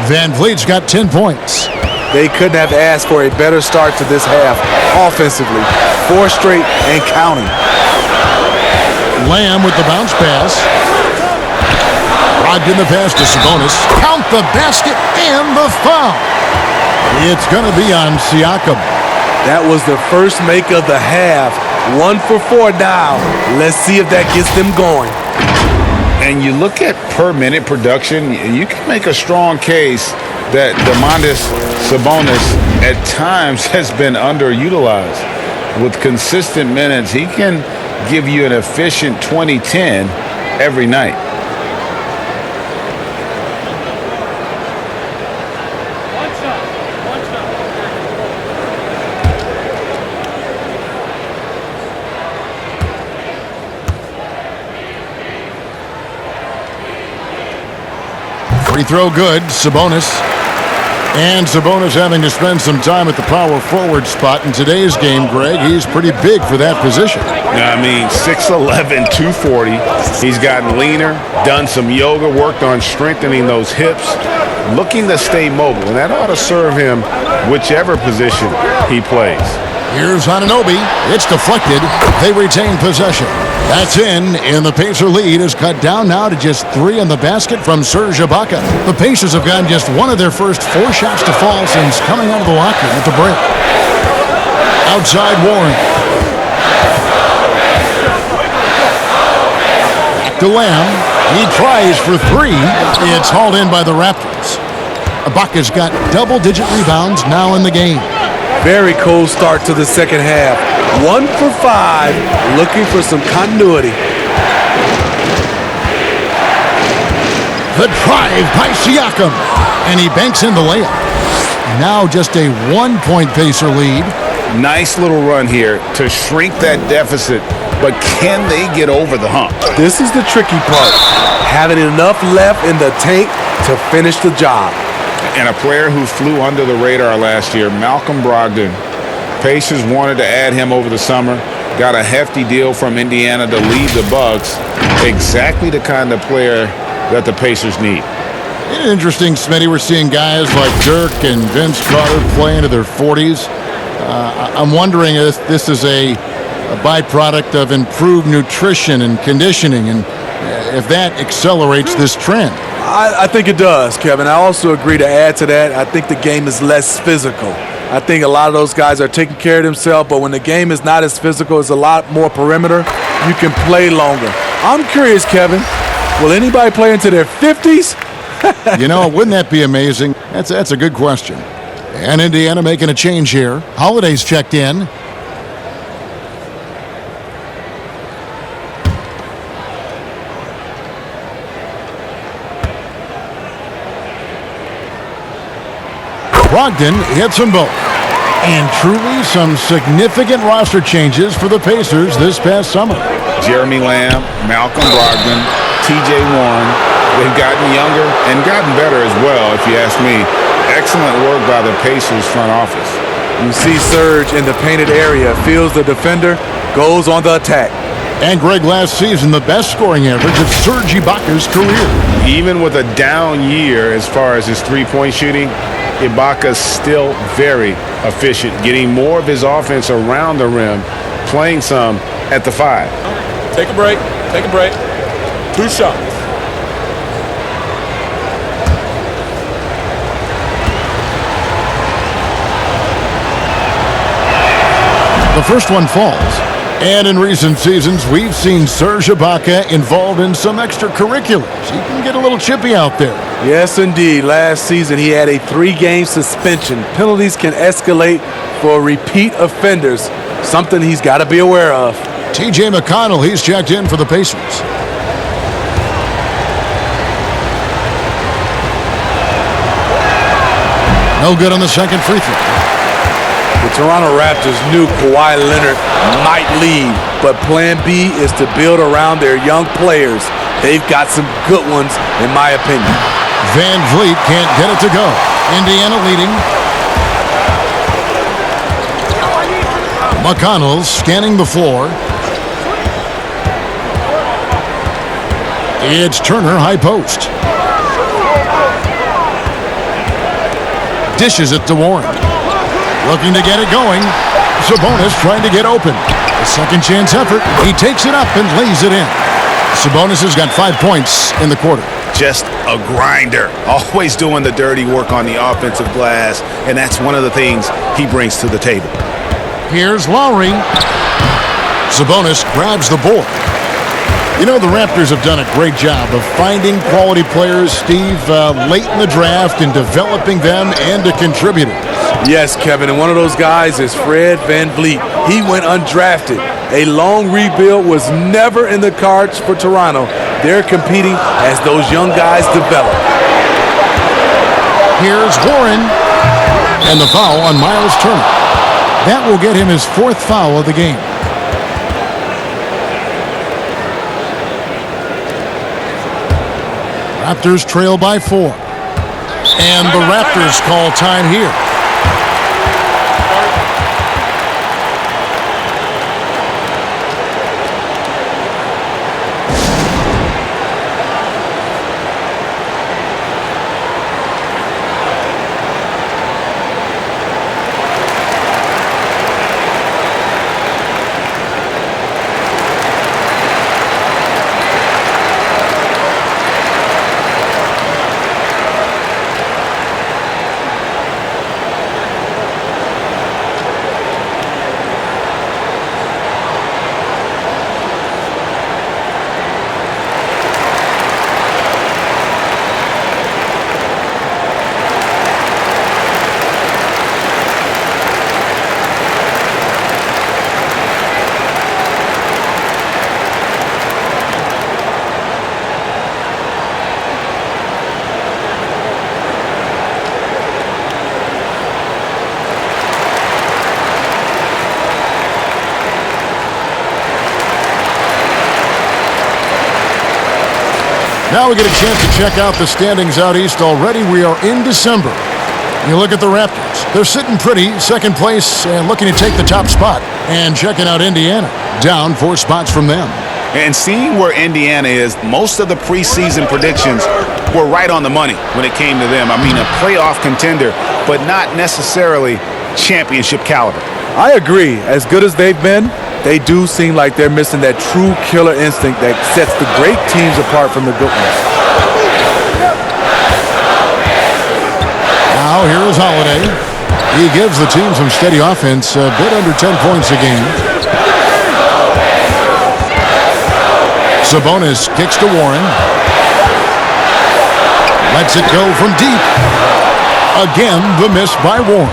VanVleet's got 10 points. They couldn't have asked for a better start to this half offensively. 4 straight and counting. Lamb with the bounce pass. Brogdon the pass to Sabonis. Count the basket and the foul. It's going to be on Siakam. That was the first make of the half. 1 for 4 now. Let's see if that gets them going. And you look at per minute production, you can make a strong case that Domantas Sabonis at times has been underutilized. With consistent minutes, he can give you an efficient 20-10 every night. Free throw good, Sabonis. And Sabonis having to spend some time at the power forward spot in today's game, Greg. He's pretty big for that position. I mean, 6'11", 240. He's gotten leaner, done some yoga, worked on strengthening those hips, looking to stay mobile. And that ought to serve him whichever position he plays. Here's Anunoby. It's deflected. They retain possession. That's in, and the Pacer lead is cut down now to just 3 in the basket from Serge Ibaka. The Pacers have gotten just 1 of their first 4 shots to fall since coming out of the locker room at the break. Outside Warren. Back to Lamb. He tries for 3. It's hauled in by the Raptors. Ibaka's got double-digit rebounds now in the game. Very cold start to the second half. 1 for 5, looking for some continuity. The drive by Siakam. And he banks in the layup. Now just a 1-point Pacer lead. Nice little run here to shrink that deficit, but can they get over the hump? This is the tricky part. Having enough left in the tank to finish the job. And a player who flew under the radar last year, Malcolm Brogdon. Pacers wanted to add him over the summer. Got a hefty deal from Indiana to lead the Bucks. Exactly the kind of player that the Pacers need. Interesting, Smitty. We're seeing guys like Dirk and Vince Carter play into their 40s. I'm wondering if this is a byproduct of improved nutrition and conditioning, and if that accelerates this trend. I think it does, Kevin. I also agree to add to that. I think the game is less physical. I think a lot of those guys are taking care of themselves, but when the game is not as physical, it's a lot more perimeter, you can play longer. I'm curious, Kevin, will anybody play into their 50s? You know, wouldn't that be amazing? That's a good question. And Indiana making a change here. Holiday's checked in. Brogdon hits them both. And truly some significant roster changes for the Pacers this past summer. Jeremy Lamb, Malcolm Brogdon, T.J. Warren. They've gotten younger and gotten better as well, if you ask me. Excellent work by the Pacers front office. You see Serge in the painted area, feels the defender, goes on the attack. And Greg, last season, the best scoring average of Serge Ibaka's career. Even with a down year as far as his three-point shooting, Ibaka's still very efficient, getting more of his offense around the rim, playing some at the 5. Take a break. Take a break. 2 shots. The first one falls. And in recent seasons, we've seen Serge Ibaka involved in some extracurriculars. He can get a little chippy out there. Yes, indeed. Last season, he had a 3-game suspension. Penalties can escalate for repeat offenders, something he's got to be aware of. T.J. McConnell, he's checked in for the Pacers. No good on the second free throw. The Toronto Raptors knew Kawhi Leonard might leave, but plan B is to build around their young players. They've got some good ones, in my opinion. Van Vliet can't get it to go. Indiana leading. McConnell scanning the floor. It's Turner, high post. Dishes it to Warren. Looking to get it going. Sabonis trying to get open. A second chance effort. He takes it up and lays it in. Sabonis has got 5 points in the quarter. Just a grinder. Always doing the dirty work on the offensive glass, and that's one of the things he brings to the table. Here's Lowry. Sabonis grabs the board. You know, the Raptors have done a great job of finding quality players, Steve, late in the draft and developing them into contributors. Yes, Kevin, and one of those guys is Fred VanVleet. He went undrafted. A long rebuild was never in the cards for Toronto. They're competing as those young guys develop. Here's Warren. And the foul on Miles Turner. That will get him his 4th foul of the game. Raptors trail by 4. And the Raptors call time here. Now we get a chance to check out the standings out east already. We are in December. You look at the Raptors. They're sitting pretty, second place, and looking to take the top spot. And checking out Indiana, down 4 spots from them. And seeing where Indiana is, most of the preseason predictions were right on the money when it came to them. I mean, a playoff contender, but not necessarily championship caliber. I agree. As good as they've been, they do seem like they're missing that true killer instinct that sets the great teams apart from the good ones. Now here is Holiday. He gives the team some steady offense, a bit under 10 points a game. Sabonis kicks to Warren. Lets it go from deep. Again, the miss by Warren.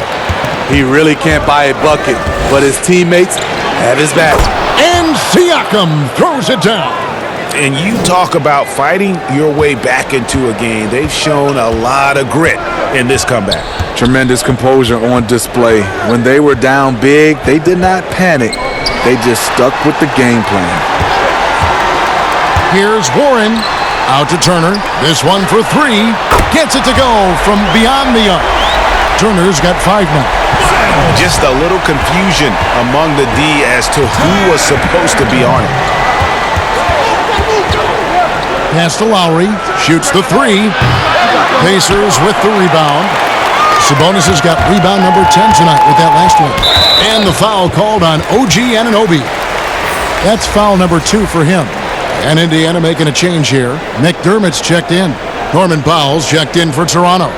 He really can't buy a bucket, but his teammates have his back. And Siakam throws it down. And you talk about fighting your way back into a game. They've shown a lot of grit in this comeback. Tremendous composure on display. When they were down big, they did not panic. They just stuck with the game plan. Here's Warren. Out to Turner. This one for 3. Gets it to go from beyond the arc. Turner's got 5 now. Just a little confusion among the D as to who was supposed to be on it. Pass to Lowry. Shoots the 3. Pacers with the rebound. Sabonis has got rebound number 10 tonight with that last one. And the foul called on OG Anunoby. That's foul number 2 for him. And Indiana making a change here. McDermott's checked in. Norman Powell's checked in for Toronto.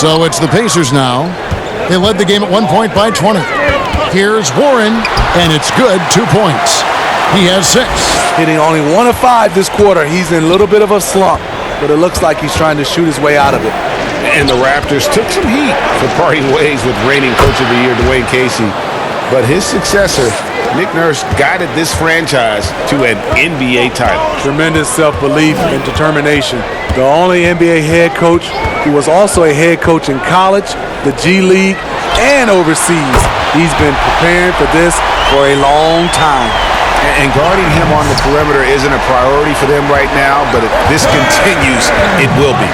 So it's the Pacers now. They led the game at 1 point by 20. Here's Warren, and it's good, 2 points. He has 6. Hitting only 1 of 5 this quarter. He's in a little bit of a slump, but it looks like he's trying to shoot his way out of it. And the Raptors took some heat for parting ways with reigning Coach of the Year, Dwayne Casey. But his successor, Nick Nurse, guided this franchise to an NBA title. Tremendous self-belief and determination. The only NBA head coach who was also a head coach in college, the G League, and overseas. He's been preparing for this for a long time. And guarding him on the perimeter isn't a priority for them right now, but if this continues, it will be.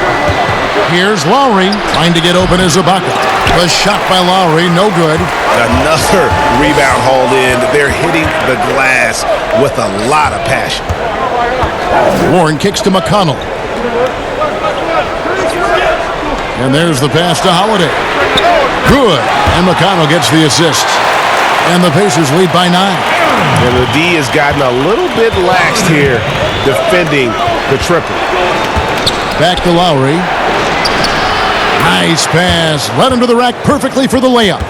Here's Lowry trying to get open as Ibaka. The shot by Lowry, no good. Another rebound hauled in. They're hitting the glass with a lot of passion. Warren kicks to McConnell. And there's the pass to Holiday. Good. And McConnell gets the assist. And the Pacers lead by 9. And the D has gotten a little bit laxed here defending the triple. Back to Lowry. Nice pass. Led him to the rack perfectly for the layup.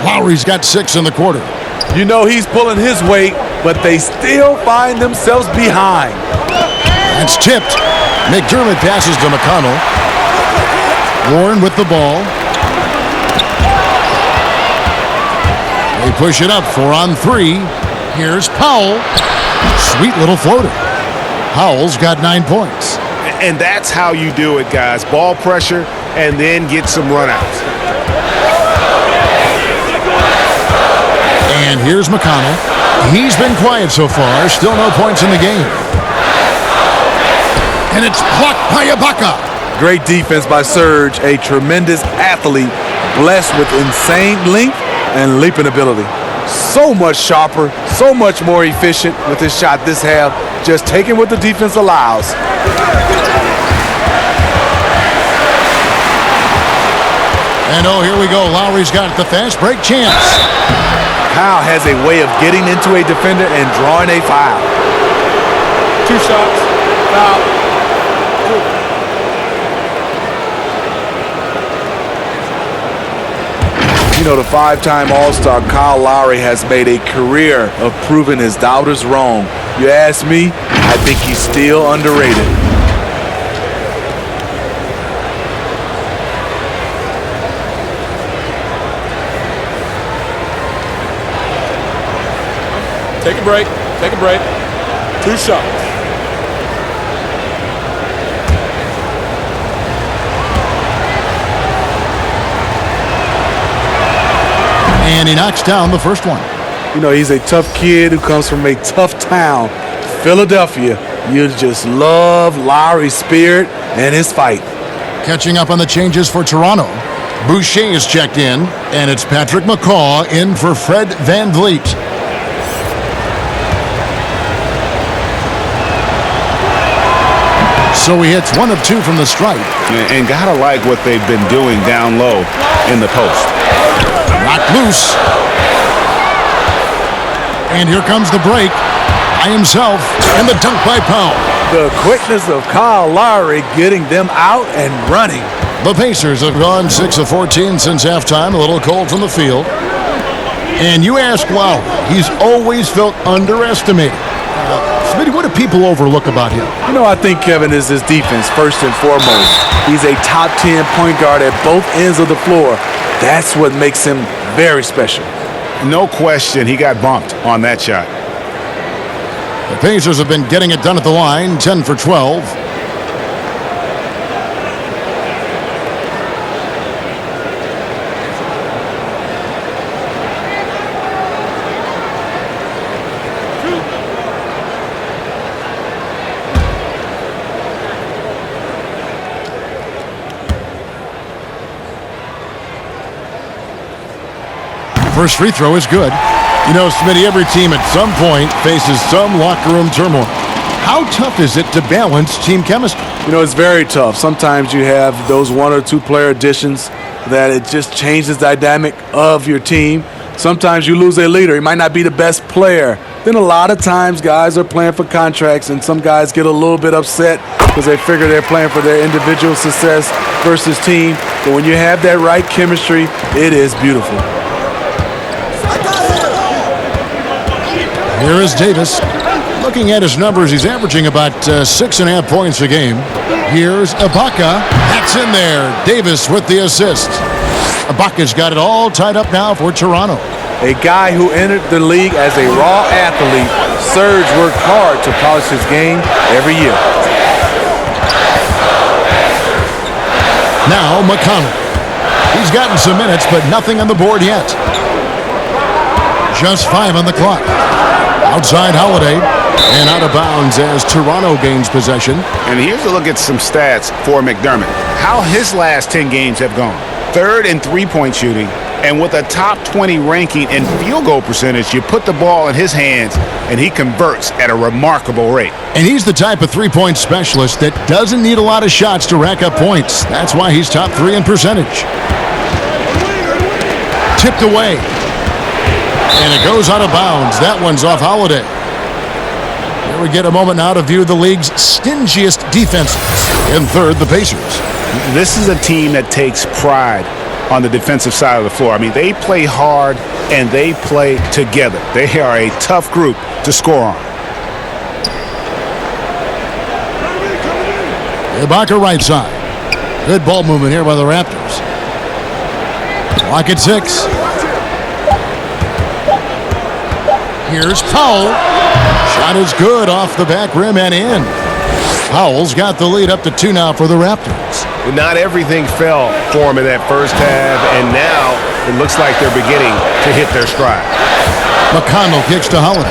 Lowry's got 6 in the quarter. You know he's pulling his weight, but they still find themselves behind. That's tipped. McDermott passes to McConnell. Warren with the ball. They push it up 4 on 3. Here's Powell. Sweet little floater. Powell's got 9 points. And that's how you do it, guys. Ball pressure and then get some runouts. And here's McConnell. He's been quiet so far. Still no points in the game. And it's blocked by Ibaka. Great defense by Serge, a tremendous athlete, blessed with insane length and leaping ability. So much sharper, so much more efficient with his shot this half, just taking what the defense allows. And oh, here we go. Lowry's got the fast break chance. Powell has a way of getting into a defender and drawing a foul. 2 shots. Foul. You know, the 5-time All-Star Kyle Lowry has made a career of proving his doubters wrong. You ask me, I think he's still underrated. Take a break. Take a break. 2 shots. And he knocks down the first one. You know, he's a tough kid who comes from a tough town, Philadelphia. You just love Lowry's spirit and his fight. Catching up on the changes for Toronto. Boucher is checked in, and it's Patrick McCaw in for Fred VanVleet. So he hits 1 of 2 from the stripe. And gotta like what they've been doing down low in the post. Knocked loose. And here comes the break by himself, and the dunk by Powell. The quickness of Kyle Lowry getting them out and running. The Pacers have gone 6 of 14 since halftime, a little cold from the field. And you ask Lowry, he's always felt underestimated. Smitty, what do people overlook about him? You know, I think, Kevin, is his defense first and foremost. He's a top 10 point guard at both ends of the floor. That's what makes him very special. No question, he got bumped on that shot. The Pacers have been getting it done at the line, 10 for 12. First free throw is good. You know, Smitty, every team at some point faces some locker room turmoil. How tough is it to balance team chemistry? You know, it's very tough. Sometimes you have those 1 or 2 player additions that it just changes the dynamic of your team. Sometimes you lose a leader. He might not be the best player. Then a lot of times guys are playing for contracts, and some guys get a little bit upset because they figure they're playing for their individual success versus team. But when you have that right chemistry, it is beautiful. Here is Davis. Looking at his numbers, he's averaging about 6.5 points a game. Here's Ibaka. That's in there. Davis with the assist. Ibaka's got it all tied up now for Toronto. A guy who entered the league as a raw athlete, Serge worked hard to polish his game every year. Now McConnell. He's gotten some minutes, but nothing on the board yet. Just 5 on the clock. Outside Holiday, and out of bounds as Toronto gains possession. And here's a look at some stats for McDermott. How his last 10 games have gone. 3rd in three-point shooting, and with a top 20 ranking in field goal percentage, you put the ball in his hands, and he converts at a remarkable rate. And he's the type of three-point specialist that doesn't need a lot of shots to rack up points. That's why he's top 3 in percentage. Tipped away. And it goes out of bounds. That one's off Holiday. Here we get a moment now to view the league's stingiest defenses. In third, the Pacers. This is a team that takes pride on the defensive side of the floor. I mean, they play hard and they play together. They are a tough group to score on. Ibaka right side. Good ball movement here by the Raptors. Clock at 6. Here's Powell. Shot is good off the back rim and in. Powell's got the lead up to 2 now for the Raptors. Not everything fell for him in that first half, and now it looks like they're beginning to hit their stride. McConnell kicks to Holiday.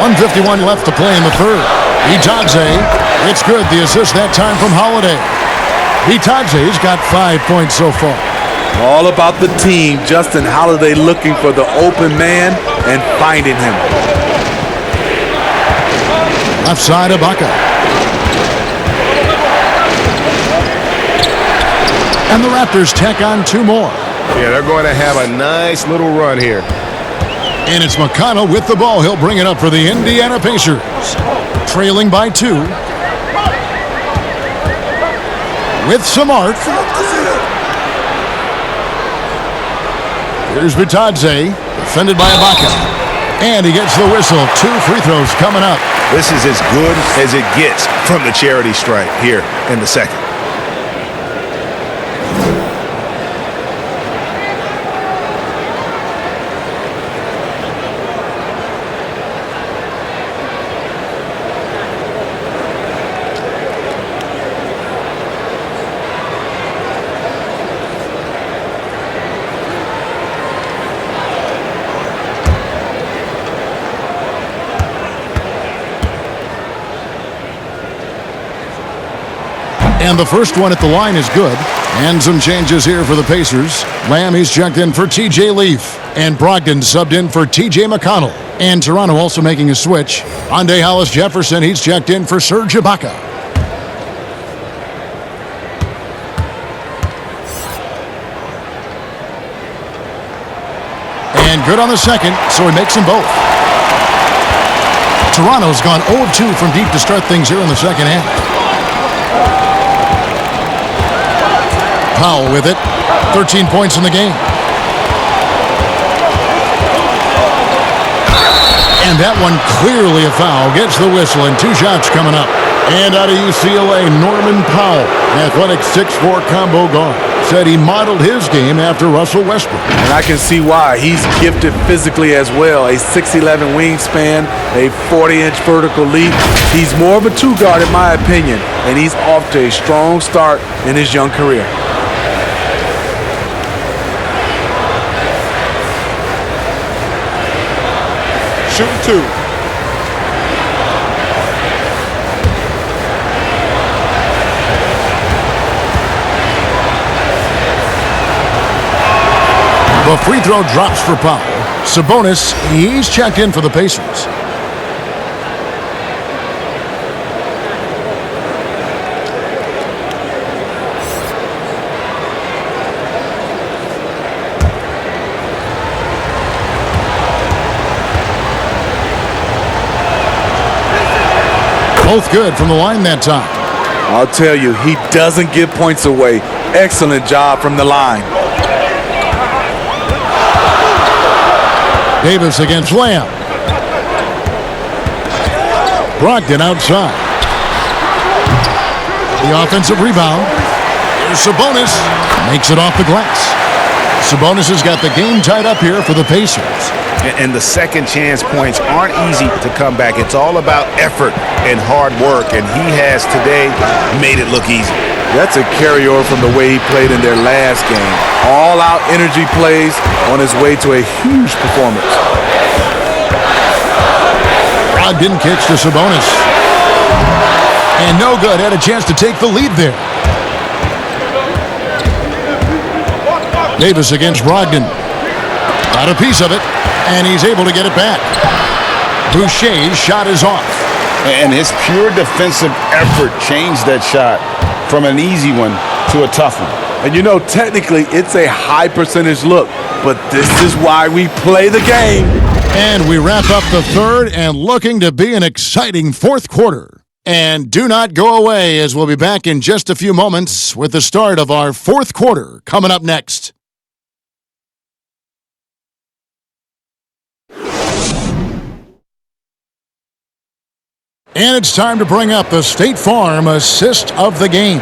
1:51 left to play in the third. Bitadze. It's good. The assist that time from Holiday. Bitadze's got 5 points so far. All about the team. Justin Holiday looking for the open man and finding him. Left side, Ibaka. And the Raptors tack on 2 more. Yeah, they're going to have a nice little run here. And it's McConnell with the ball. He'll bring it up for the Indiana Pacers. Trailing by 2. With some arc. Here's Bitadze, defended by Ibaka. And he gets the whistle. 2 free throws coming up. This is as good as it gets from the charity stripe here in the second. And the first one at the line is good. And some changes here for the Pacers. Lamb, he's checked in for T.J. Leaf. And Brogdon subbed in for T.J. McConnell. And Toronto also making a switch. Andre Hollis Jefferson, he's checked in for Serge Ibaka. And good on the second, so he makes them both. Toronto's gone 0 of 2 from deep to start things here in the second half. Powell with it. 13 points in the game. And that one clearly a foul. Gets the whistle and 2 shots coming up. And out of UCLA, Norman Powell, athletic 6'4" combo guard, said he modeled his game after Russell Westbrook. And I can see why. He's gifted physically as well. A 6'11" wingspan, a 40-inch vertical leap. He's more of a 2 guard in my opinion, and he's off to a strong start in his young career. Shooting 2. The free throw drops for Powell. Sabonis, he's checked in for the Pacers. Both good from the line that time. I'll tell you, he doesn't give points away. Excellent job from the line. Davis against Lamb. Brogdon outside. The offensive rebound. Here's Sabonis. Makes it off the glass. Sabonis has got the game tied up here for the Pacers. And the second chance points aren't easy to come back. It's all about effort and hard work, and he has today made it look easy. That's a carryover from the way he played in their last game. All-out energy plays on his way to a huge performance. Brogdon kicks to Sabonis. And no good. Had a chance to take the lead there. Davis against Brogdon. Got a piece of it, and he's able to get it back. Boucher's shot is off. And his pure defensive effort changed that shot from an easy one to a tough one. And you know, technically, it's a high percentage look, but this is why we play the game. And we wrap up the third and looking to be an exciting fourth quarter. And do not go away, as we'll be back in just a few moments with the start of our fourth quarter coming up next. And it's time to bring up the State Farm assist of the game.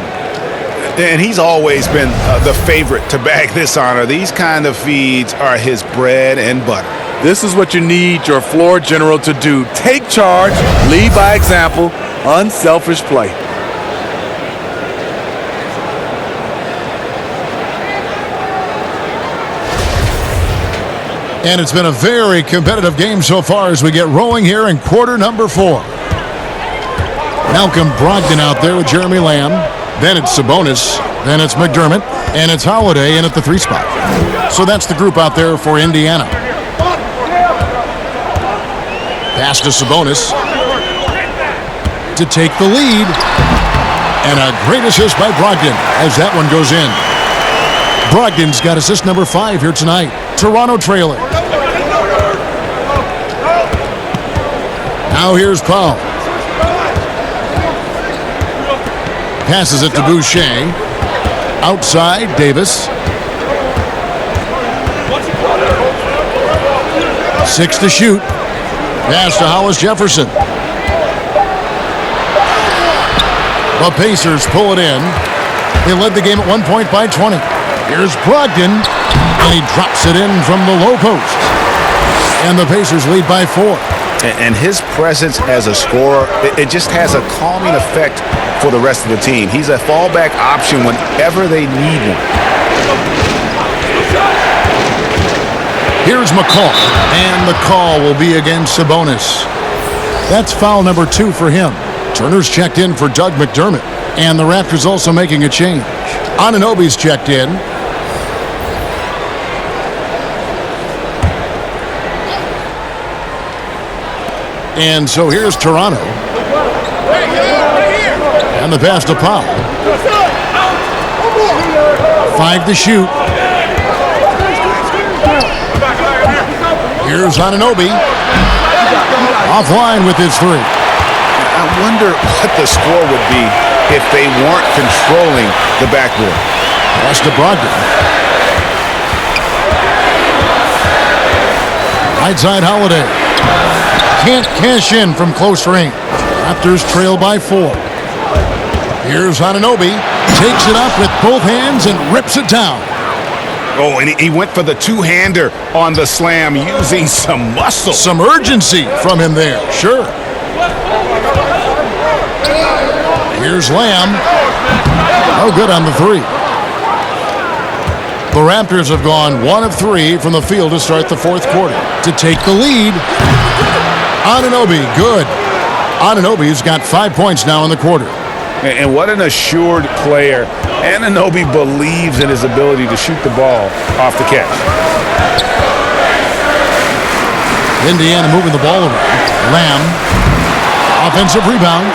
And he's always been the favorite to bag this honor. These kind of feeds are his bread and butter. This is what you need your floor general to do. Take charge, lead by example, unselfish play. And it's been a very competitive game so far as we get rolling here in quarter number 4. Malcolm Brogdon out there with Jeremy Lamb. Then it's Sabonis. Then it's McDermott. And it's Holiday in at the 3 spot. So that's the group out there for Indiana. Pass to Sabonis to take the lead. And a great assist by Brogdon as that one goes in. Brogdon's got assist number 5 here tonight. Toronto trailing. Now here's Powell. Passes it to Boucher. Outside, Davis. 6 to shoot. Pass to Hollis Jefferson. The Pacers pull it in. They led the game at 1 point by 20. Here's Brogdon, and he drops it in from the low post. And the Pacers lead by 4. And his presence as a scorer, it just has a calming effect for the rest of the team. He's a fallback option whenever they need one. Here's McCall, and the call will be against Sabonis. That's foul number 2 for him. Turner's checked in for Doug McDermott. And the Raptors also making a change. Anunoby's checked in. And so here's Toronto. And the pass to Powell. 5 to shoot. Here's Anunoby. Offline with his 3. I wonder what the score would be if they weren't controlling the backboard. Pass to Brogdon. Right side Holiday. Can't cash in from close range. Raptors trail by 4. Here's Anunoby. Takes it up with both hands and rips it down. Oh, and he went for the two-hander on the slam using some muscle. Some urgency from him there, sure. Here's Lamb. No good on the 3. The Raptors have gone 1 of 3 from the field to start the 4th quarter. To take the lead, Anunoby, good. Anunoby's got 5 points now in the quarter. And what an assured player. Anunoby believes in his ability to shoot the ball off the catch. Indiana moving the ball around. Lamb. Offensive rebound.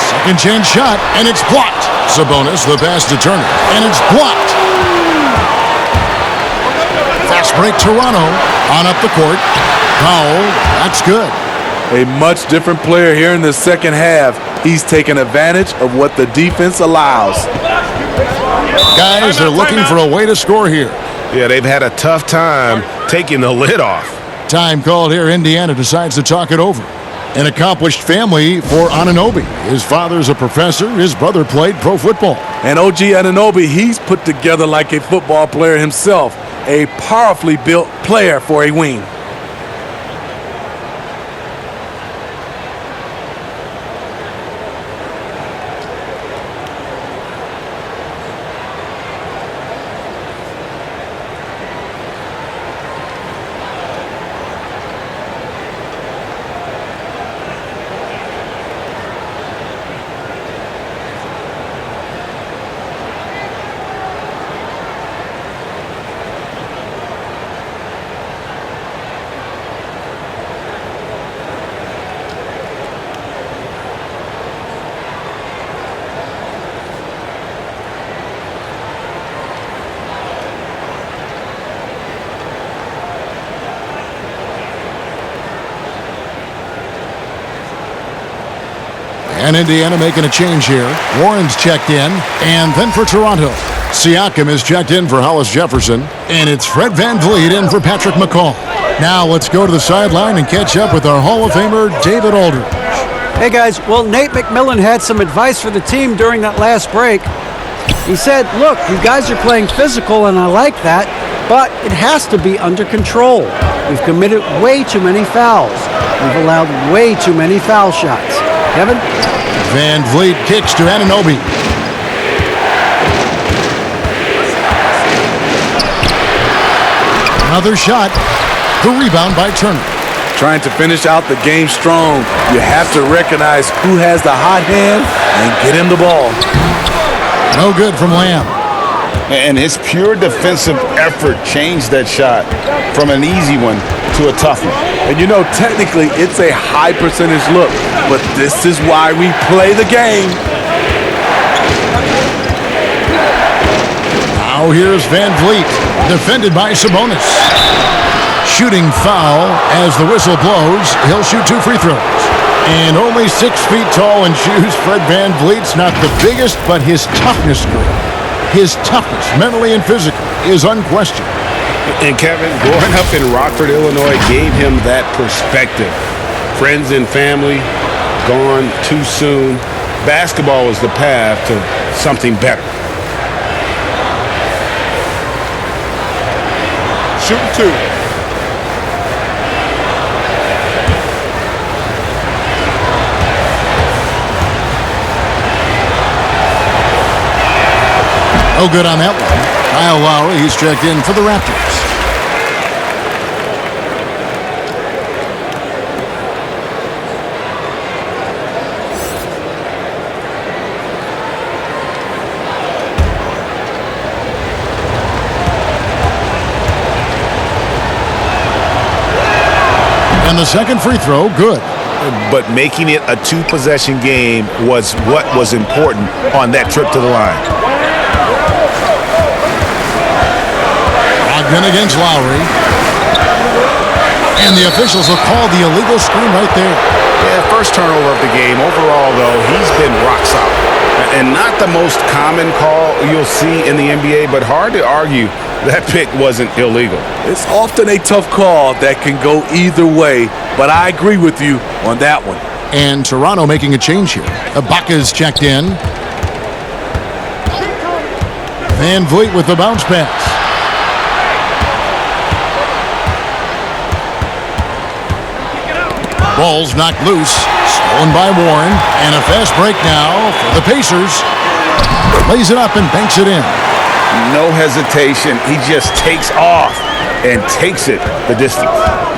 Second chance shot, and it's blocked. Sabonis, the pass to Turner, and it's blocked. Fast break Toronto. On up the court. Powell, that's good. A much different player here in the second half. He's taking advantage of what the defense allows. Guys, they're looking for a way to score here. Yeah, they've had a tough time taking the lid off. Time called here. Indiana decides to talk it over. An accomplished family for Anunoby. His father's a professor. His brother played pro football. And OG Anunoby, he's put together like a football player himself. A powerfully built player for a wing. And Indiana making a change here. Warren's checked in. And then for Toronto, Siakam is checked in for Hollis Jefferson. And it's Fred VanVleet in for Patrick McCaw. Now let's go to the sideline and catch up with our Hall of Famer, David Aldridge. Hey guys, well, Nate McMillan had some advice for the team during that last break. He said, look, you guys are playing physical and I like that, but it has to be under control. We've committed way too many fouls. We've allowed way too many foul shots. Kevin? VanVleet kicks to Anunoby. Another shot. The rebound by Turner. Trying to finish out the game strong, you have to recognize who has the hot hand and get him the ball. No good from Lamb. And his pure defensive effort changed that shot from an easy one to a tough one. And you know, technically, it's a high percentage look, but this is why we play the game. Now here's VanVleet, defended by Sabonis. Shooting foul as the whistle blows. He'll shoot 2 free throws. And only 6 feet tall in shoes, Fred VanVleet's not the biggest, but his toughness great. His toughness, mentally and physically, is unquestioned. And Kevin, growing up in Rockford, Illinois, gave him that perspective. Friends and family gone too soon. Basketball was the path to something better. Shooting 2. No good on that one. Kyle Lowry, he's checked in for the Raptors. And the second free throw, good. But making it a two-possession game was what was important on that trip to the line. Brogdon against Lowry. And the officials will call the illegal screen right there. Yeah, first turnover of the game. Overall, though, he's been rock solid. And not the most common call you'll see in the NBA, but hard to argue that pick wasn't illegal. It's often a tough call that can go either way, but I agree with you on that one. And Toronto making a change here. Ibaka's checked in. Van Vliet with the bounce pass. Ball's knocked loose. Stolen by Warren. And a fast break now for the Pacers. Lays it up and banks it in. No hesitation. He just takes off and takes it the distance.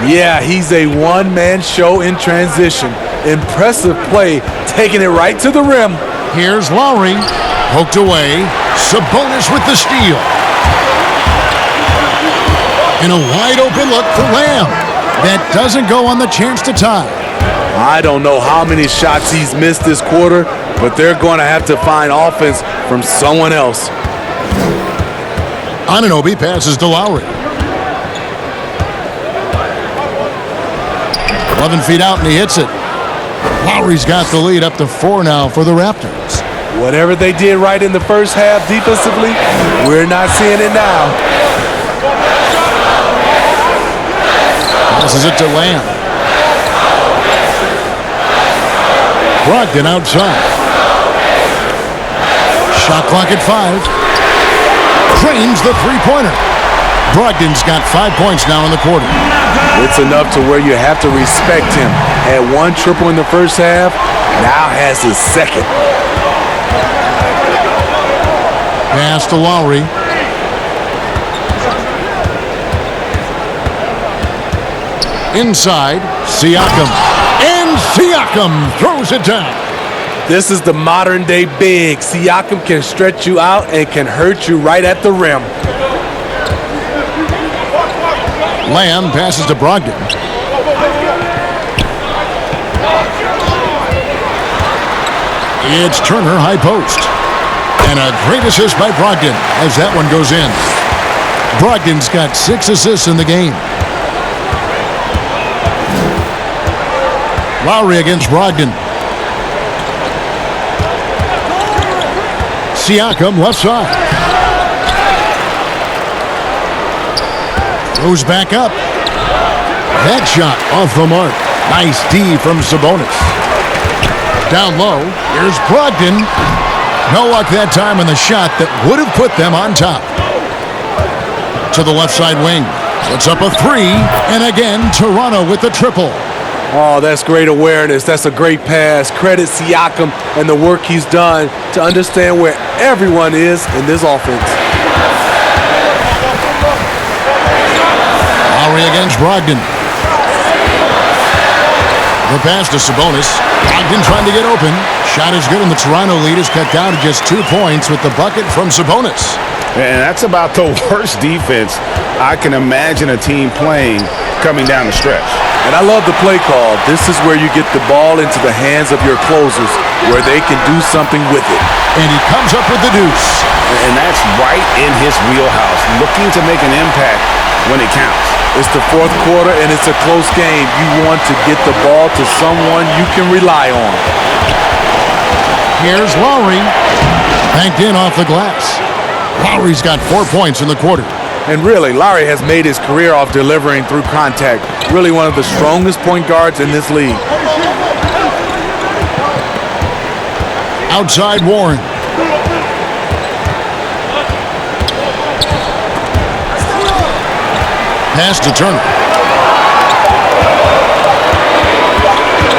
Yeah, he's a one-man show in transition. Impressive play, taking it right to the rim. Here's Lowry. Poked away. Sabonis with the steal. And a wide open look for Lamb. That doesn't go on the chance to tie. I don't know how many shots he's missed this quarter, but they're going to have to find offense from someone else. Anunoby passes to Lowry. 11 feet out and he hits it. Lowry's got the lead up to 4 now for the Raptors. Whatever they did right in the first half defensively, we're not seeing it now. Passes it to Lamb. Brogdon outside. Shot clock at 5. Cranes the three-pointer. Brogdon's got 5 points now in the quarter. It's enough to where you have to respect him. Had one triple in the first half, now has his second. Pass to Lowry. Inside, Siakam. And Siakam throws it down. This is the modern day big. Siakam can stretch you out and can hurt you right at the rim. Lamb passes to Brogdon. It's Turner high post. And a great assist by Brogdon as that one goes in. Brogdon's got 6 assists in the game. Lowry against Brogdon. Siakam left side. Goes back up. That shot off the mark. Nice D from Sabonis. Down low, here's Brogdon. No luck that time on the shot that would have put them on top. To the left side wing. Puts up a 3, and again, Toronto with the triple. Oh, that's great awareness. That's a great pass. Credit Siakam and the work he's done to understand where everyone is in this offense. Lowry against Brogdon. The pass to Sabonis. Brogdon trying to get open. Shot is good, and the Toronto lead is cut down to just 2 points with the bucket from Sabonis. And that's about the worst defense I can imagine a team playing coming down the stretch. And I love the play call. This is where you get the ball into the hands of your closers, where they can do something with it. And he comes up with the deuce. And that's right in his wheelhouse, looking to make an impact when it counts. It's the fourth quarter, and it's a close game. You want to get the ball to someone you can rely on. Here's Lowry. Banked in off the glass. Lowry's got 4 points in the quarter. And really, Lowry has made his career off delivering through contact. Really one of the strongest point guards in this league. Outside Warren. Pass to Turner.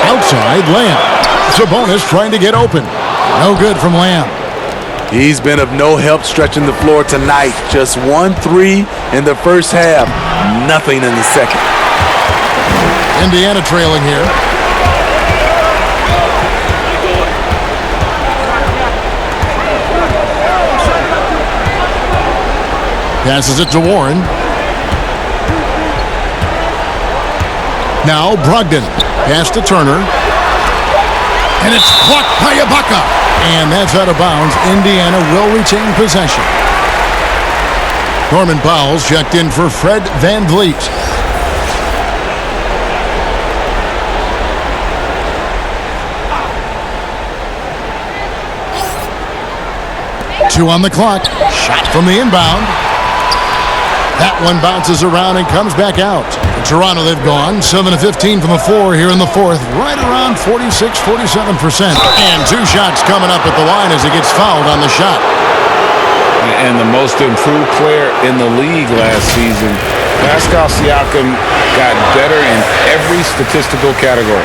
Outside Lamb. Sabonis trying to get open. No good from Lamb. He's been of no help stretching the floor tonight. Just 1 3 in the first half. Nothing in the second. Indiana trailing here. Passes it to Warren. Now Brogdon. Pass to Turner. And it's blocked by Ibaka. And that's out of bounds. Indiana will retain possession. Norman Powell's checked in for Fred VanVleet. Two on the clock. Shot from the inbound. That one bounces around and comes back out. In Toronto, they've gone 7 of 15 from the floor here in the fourth, right around 46-47%. And two shots coming up at the line as he gets fouled on the shot. And the most improved player in the league last season, Pascal Siakam, got better in every statistical category.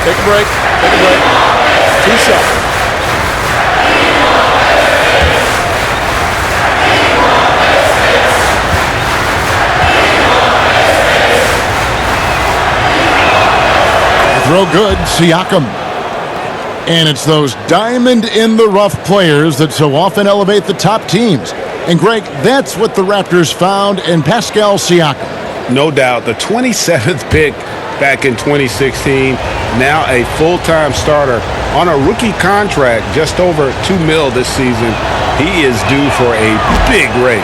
Take a break. Take a break. 2 shots. Throw good, Siakam. And it's those diamond-in-the-rough players that so often elevate the top teams. And, Greg, that's what the Raptors found in Pascal Siakam. No doubt. The 27th pick back in 2016, now a full-time starter on a rookie contract, just over $2 million this season. He is due for a big raise.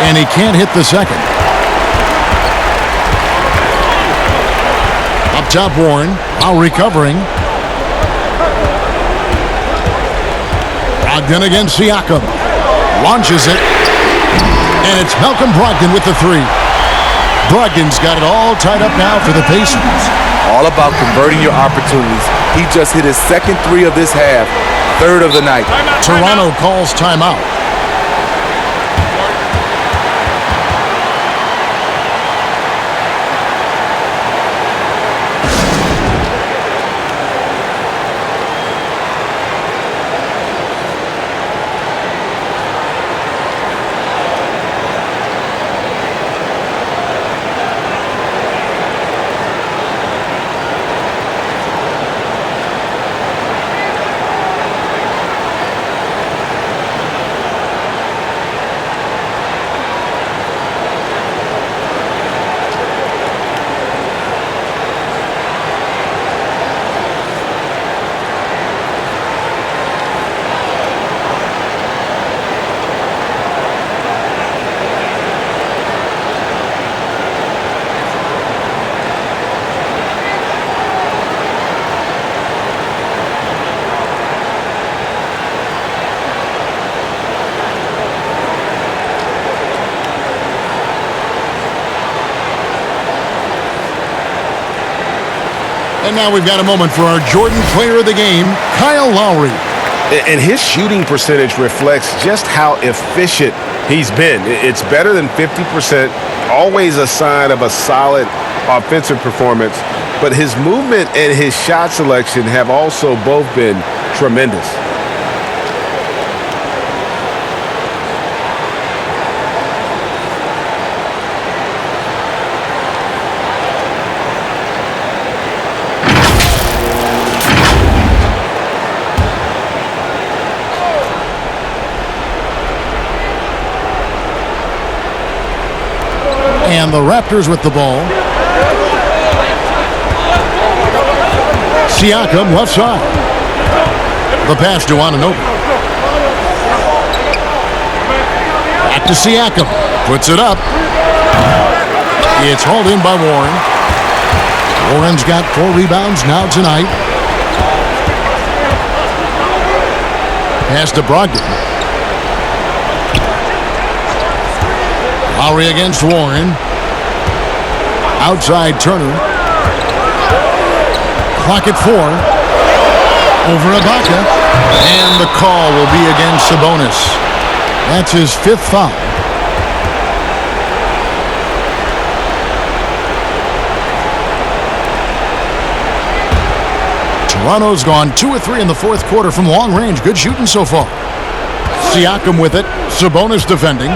And he can't hit the second. Up top, Warren, while recovering. Brogdon against Siakam. Launches it. And it's Malcolm Brogdon with the three. Brogdon's got it all tied up now for the Pacers. All about converting your opportunities. He just hit his second three of this half, third of the night. Toronto calls timeout. And now we've got a moment for our Jordan Player of the Game, Kyle Lowry. And his shooting percentage reflects just how efficient he's been. It's better than 50%, always a sign of a solid offensive performance. But his movement and his shot selection have also both been tremendous. And the Raptors with the ball. Siakam left side. The pass to Anunoby. Back to Siakam. Puts it up. It's hauled in by Warren. Warren's got 4 rebounds now tonight. Pass to Brogdon. Lowry against Warren. Outside Turner. Clock at 4. Over Ibaka. And the call will be against Sabonis. That's his 5th foul. Toronto's gone 2 of 3 in the fourth quarter from long range. Good shooting so far. Siakam with it. Sabonis defending.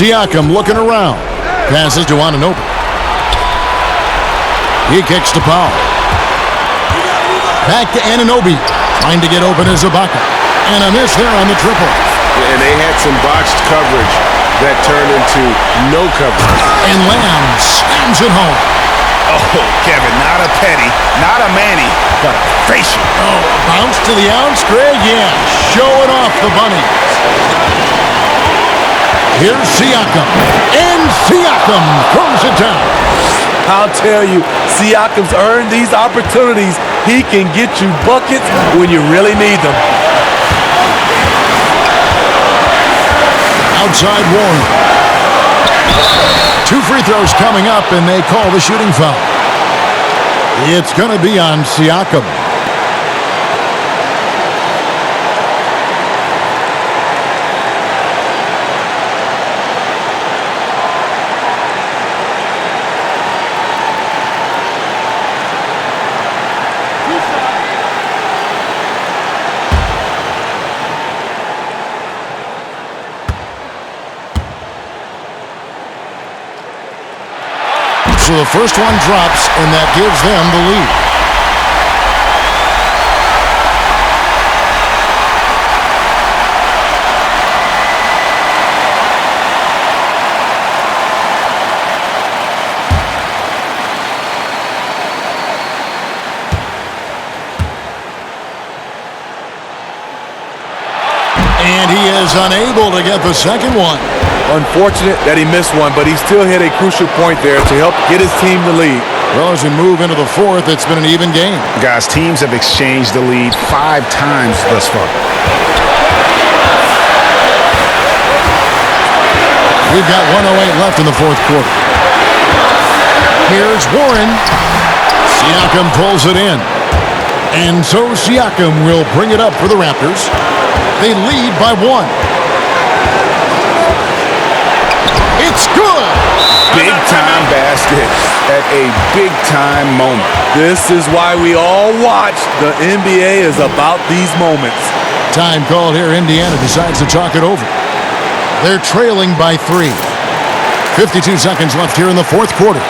Siakam looking around. Passes to Anunoby. He kicks to Powell. Back to Anunoby. Trying to get open as Ibaka. And a miss there on the triple. And they had some botched coverage that turned into no coverage. And Lamb slams it home. Oh, Kevin, not a Petty, not a Manny, but a facial. Oh, bounce to the ounce, Greg? Yeah, showing off the bunny. Here's Siakam. And Siakam throws it down. I'll tell you, Siakam's earned these opportunities. He can get you buckets when you really need them. Outside Warren. 2 free throws coming up, and they call the shooting foul. It's going to be on Siakam. So the first one drops, and that gives them the lead. And he is unable to get the second one. Unfortunate that he missed one, but he still hit a crucial point there to help get his team the lead. Well, as we move into the fourth, it's been an even game. Guys, teams have exchanged the lead 5 times thus far. We've got 1:08 left in the fourth quarter. Here's Warren. Siakam pulls it in. And so Siakam will bring it up for the Raptors. They lead by 1. It's good. Big-time basket at a big-time moment. This is why we all watch. The NBA is about these moments. Time called here. Indiana decides to talk it over. They're trailing by 3. 52 seconds left here in the fourth quarter.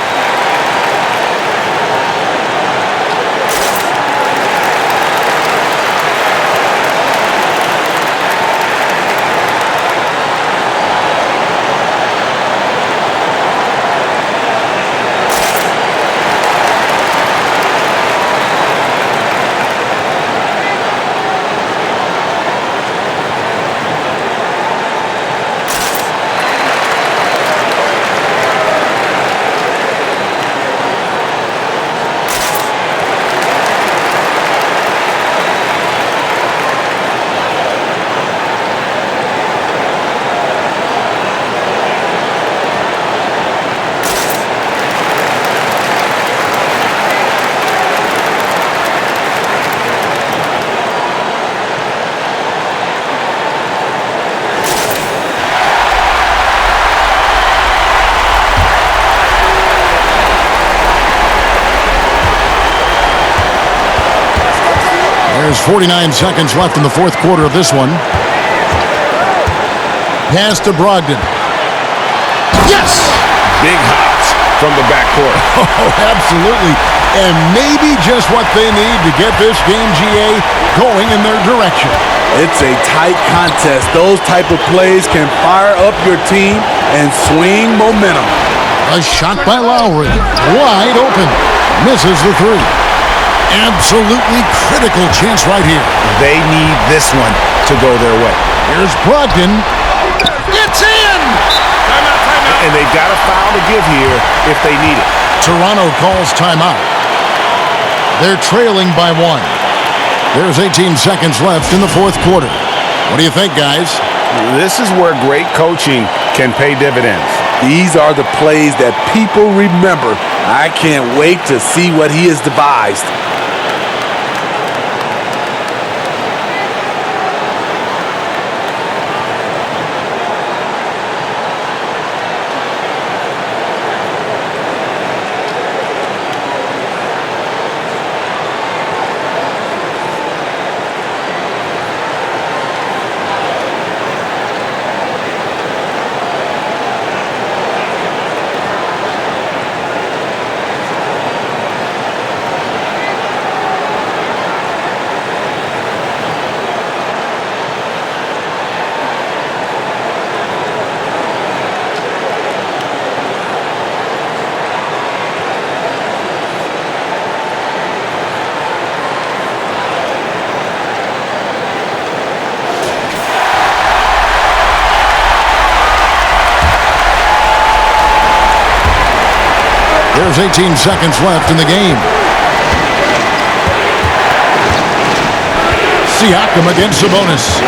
There's 49 seconds left in the fourth quarter of this one. Pass to Brogdon. Yes! Big hops from the backcourt. Oh, absolutely. And maybe just what they need to get this game, GA, going in their direction. It's a tight contest. Those type of plays can fire up your team and swing momentum. A shot by Lowry. Wide open. Misses the 3. Absolutely critical chance right here. They need this one to go their way. Here's Brogdon. It's in! Timeout. And they've got a foul to give here if they need it. Toronto calls timeout. They're trailing by 1. There's 18 seconds left in the fourth quarter. What do you think, guys? This is where great coaching can pay dividends. These are the plays that people remember. I can't wait to see what he has devised. There's 18 seconds left in the game. Siakam against Sabonis.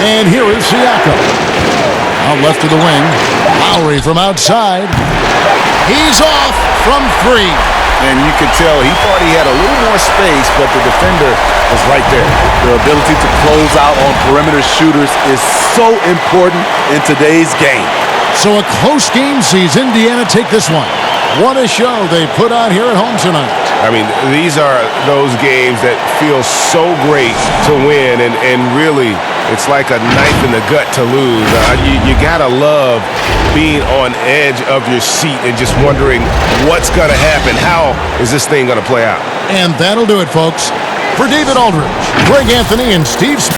And here is Siakam. Out left to the wing. Lowry from outside. He's off from 3. And you could tell he thought he had a little more space, but the defender was right there. The ability to close out on perimeter shooters is so important in today's game. So a close game sees Indiana take this one. What a show they put on here at home tonight. I mean, these are those games that feel so great to win, and really, it's like a knife in the gut to lose. You gotta love being on edge of your seat and just wondering what's gonna happen. How is this thing gonna play out? And that'll do it, folks. For David Aldridge, Greg Anthony, and Steve Smith.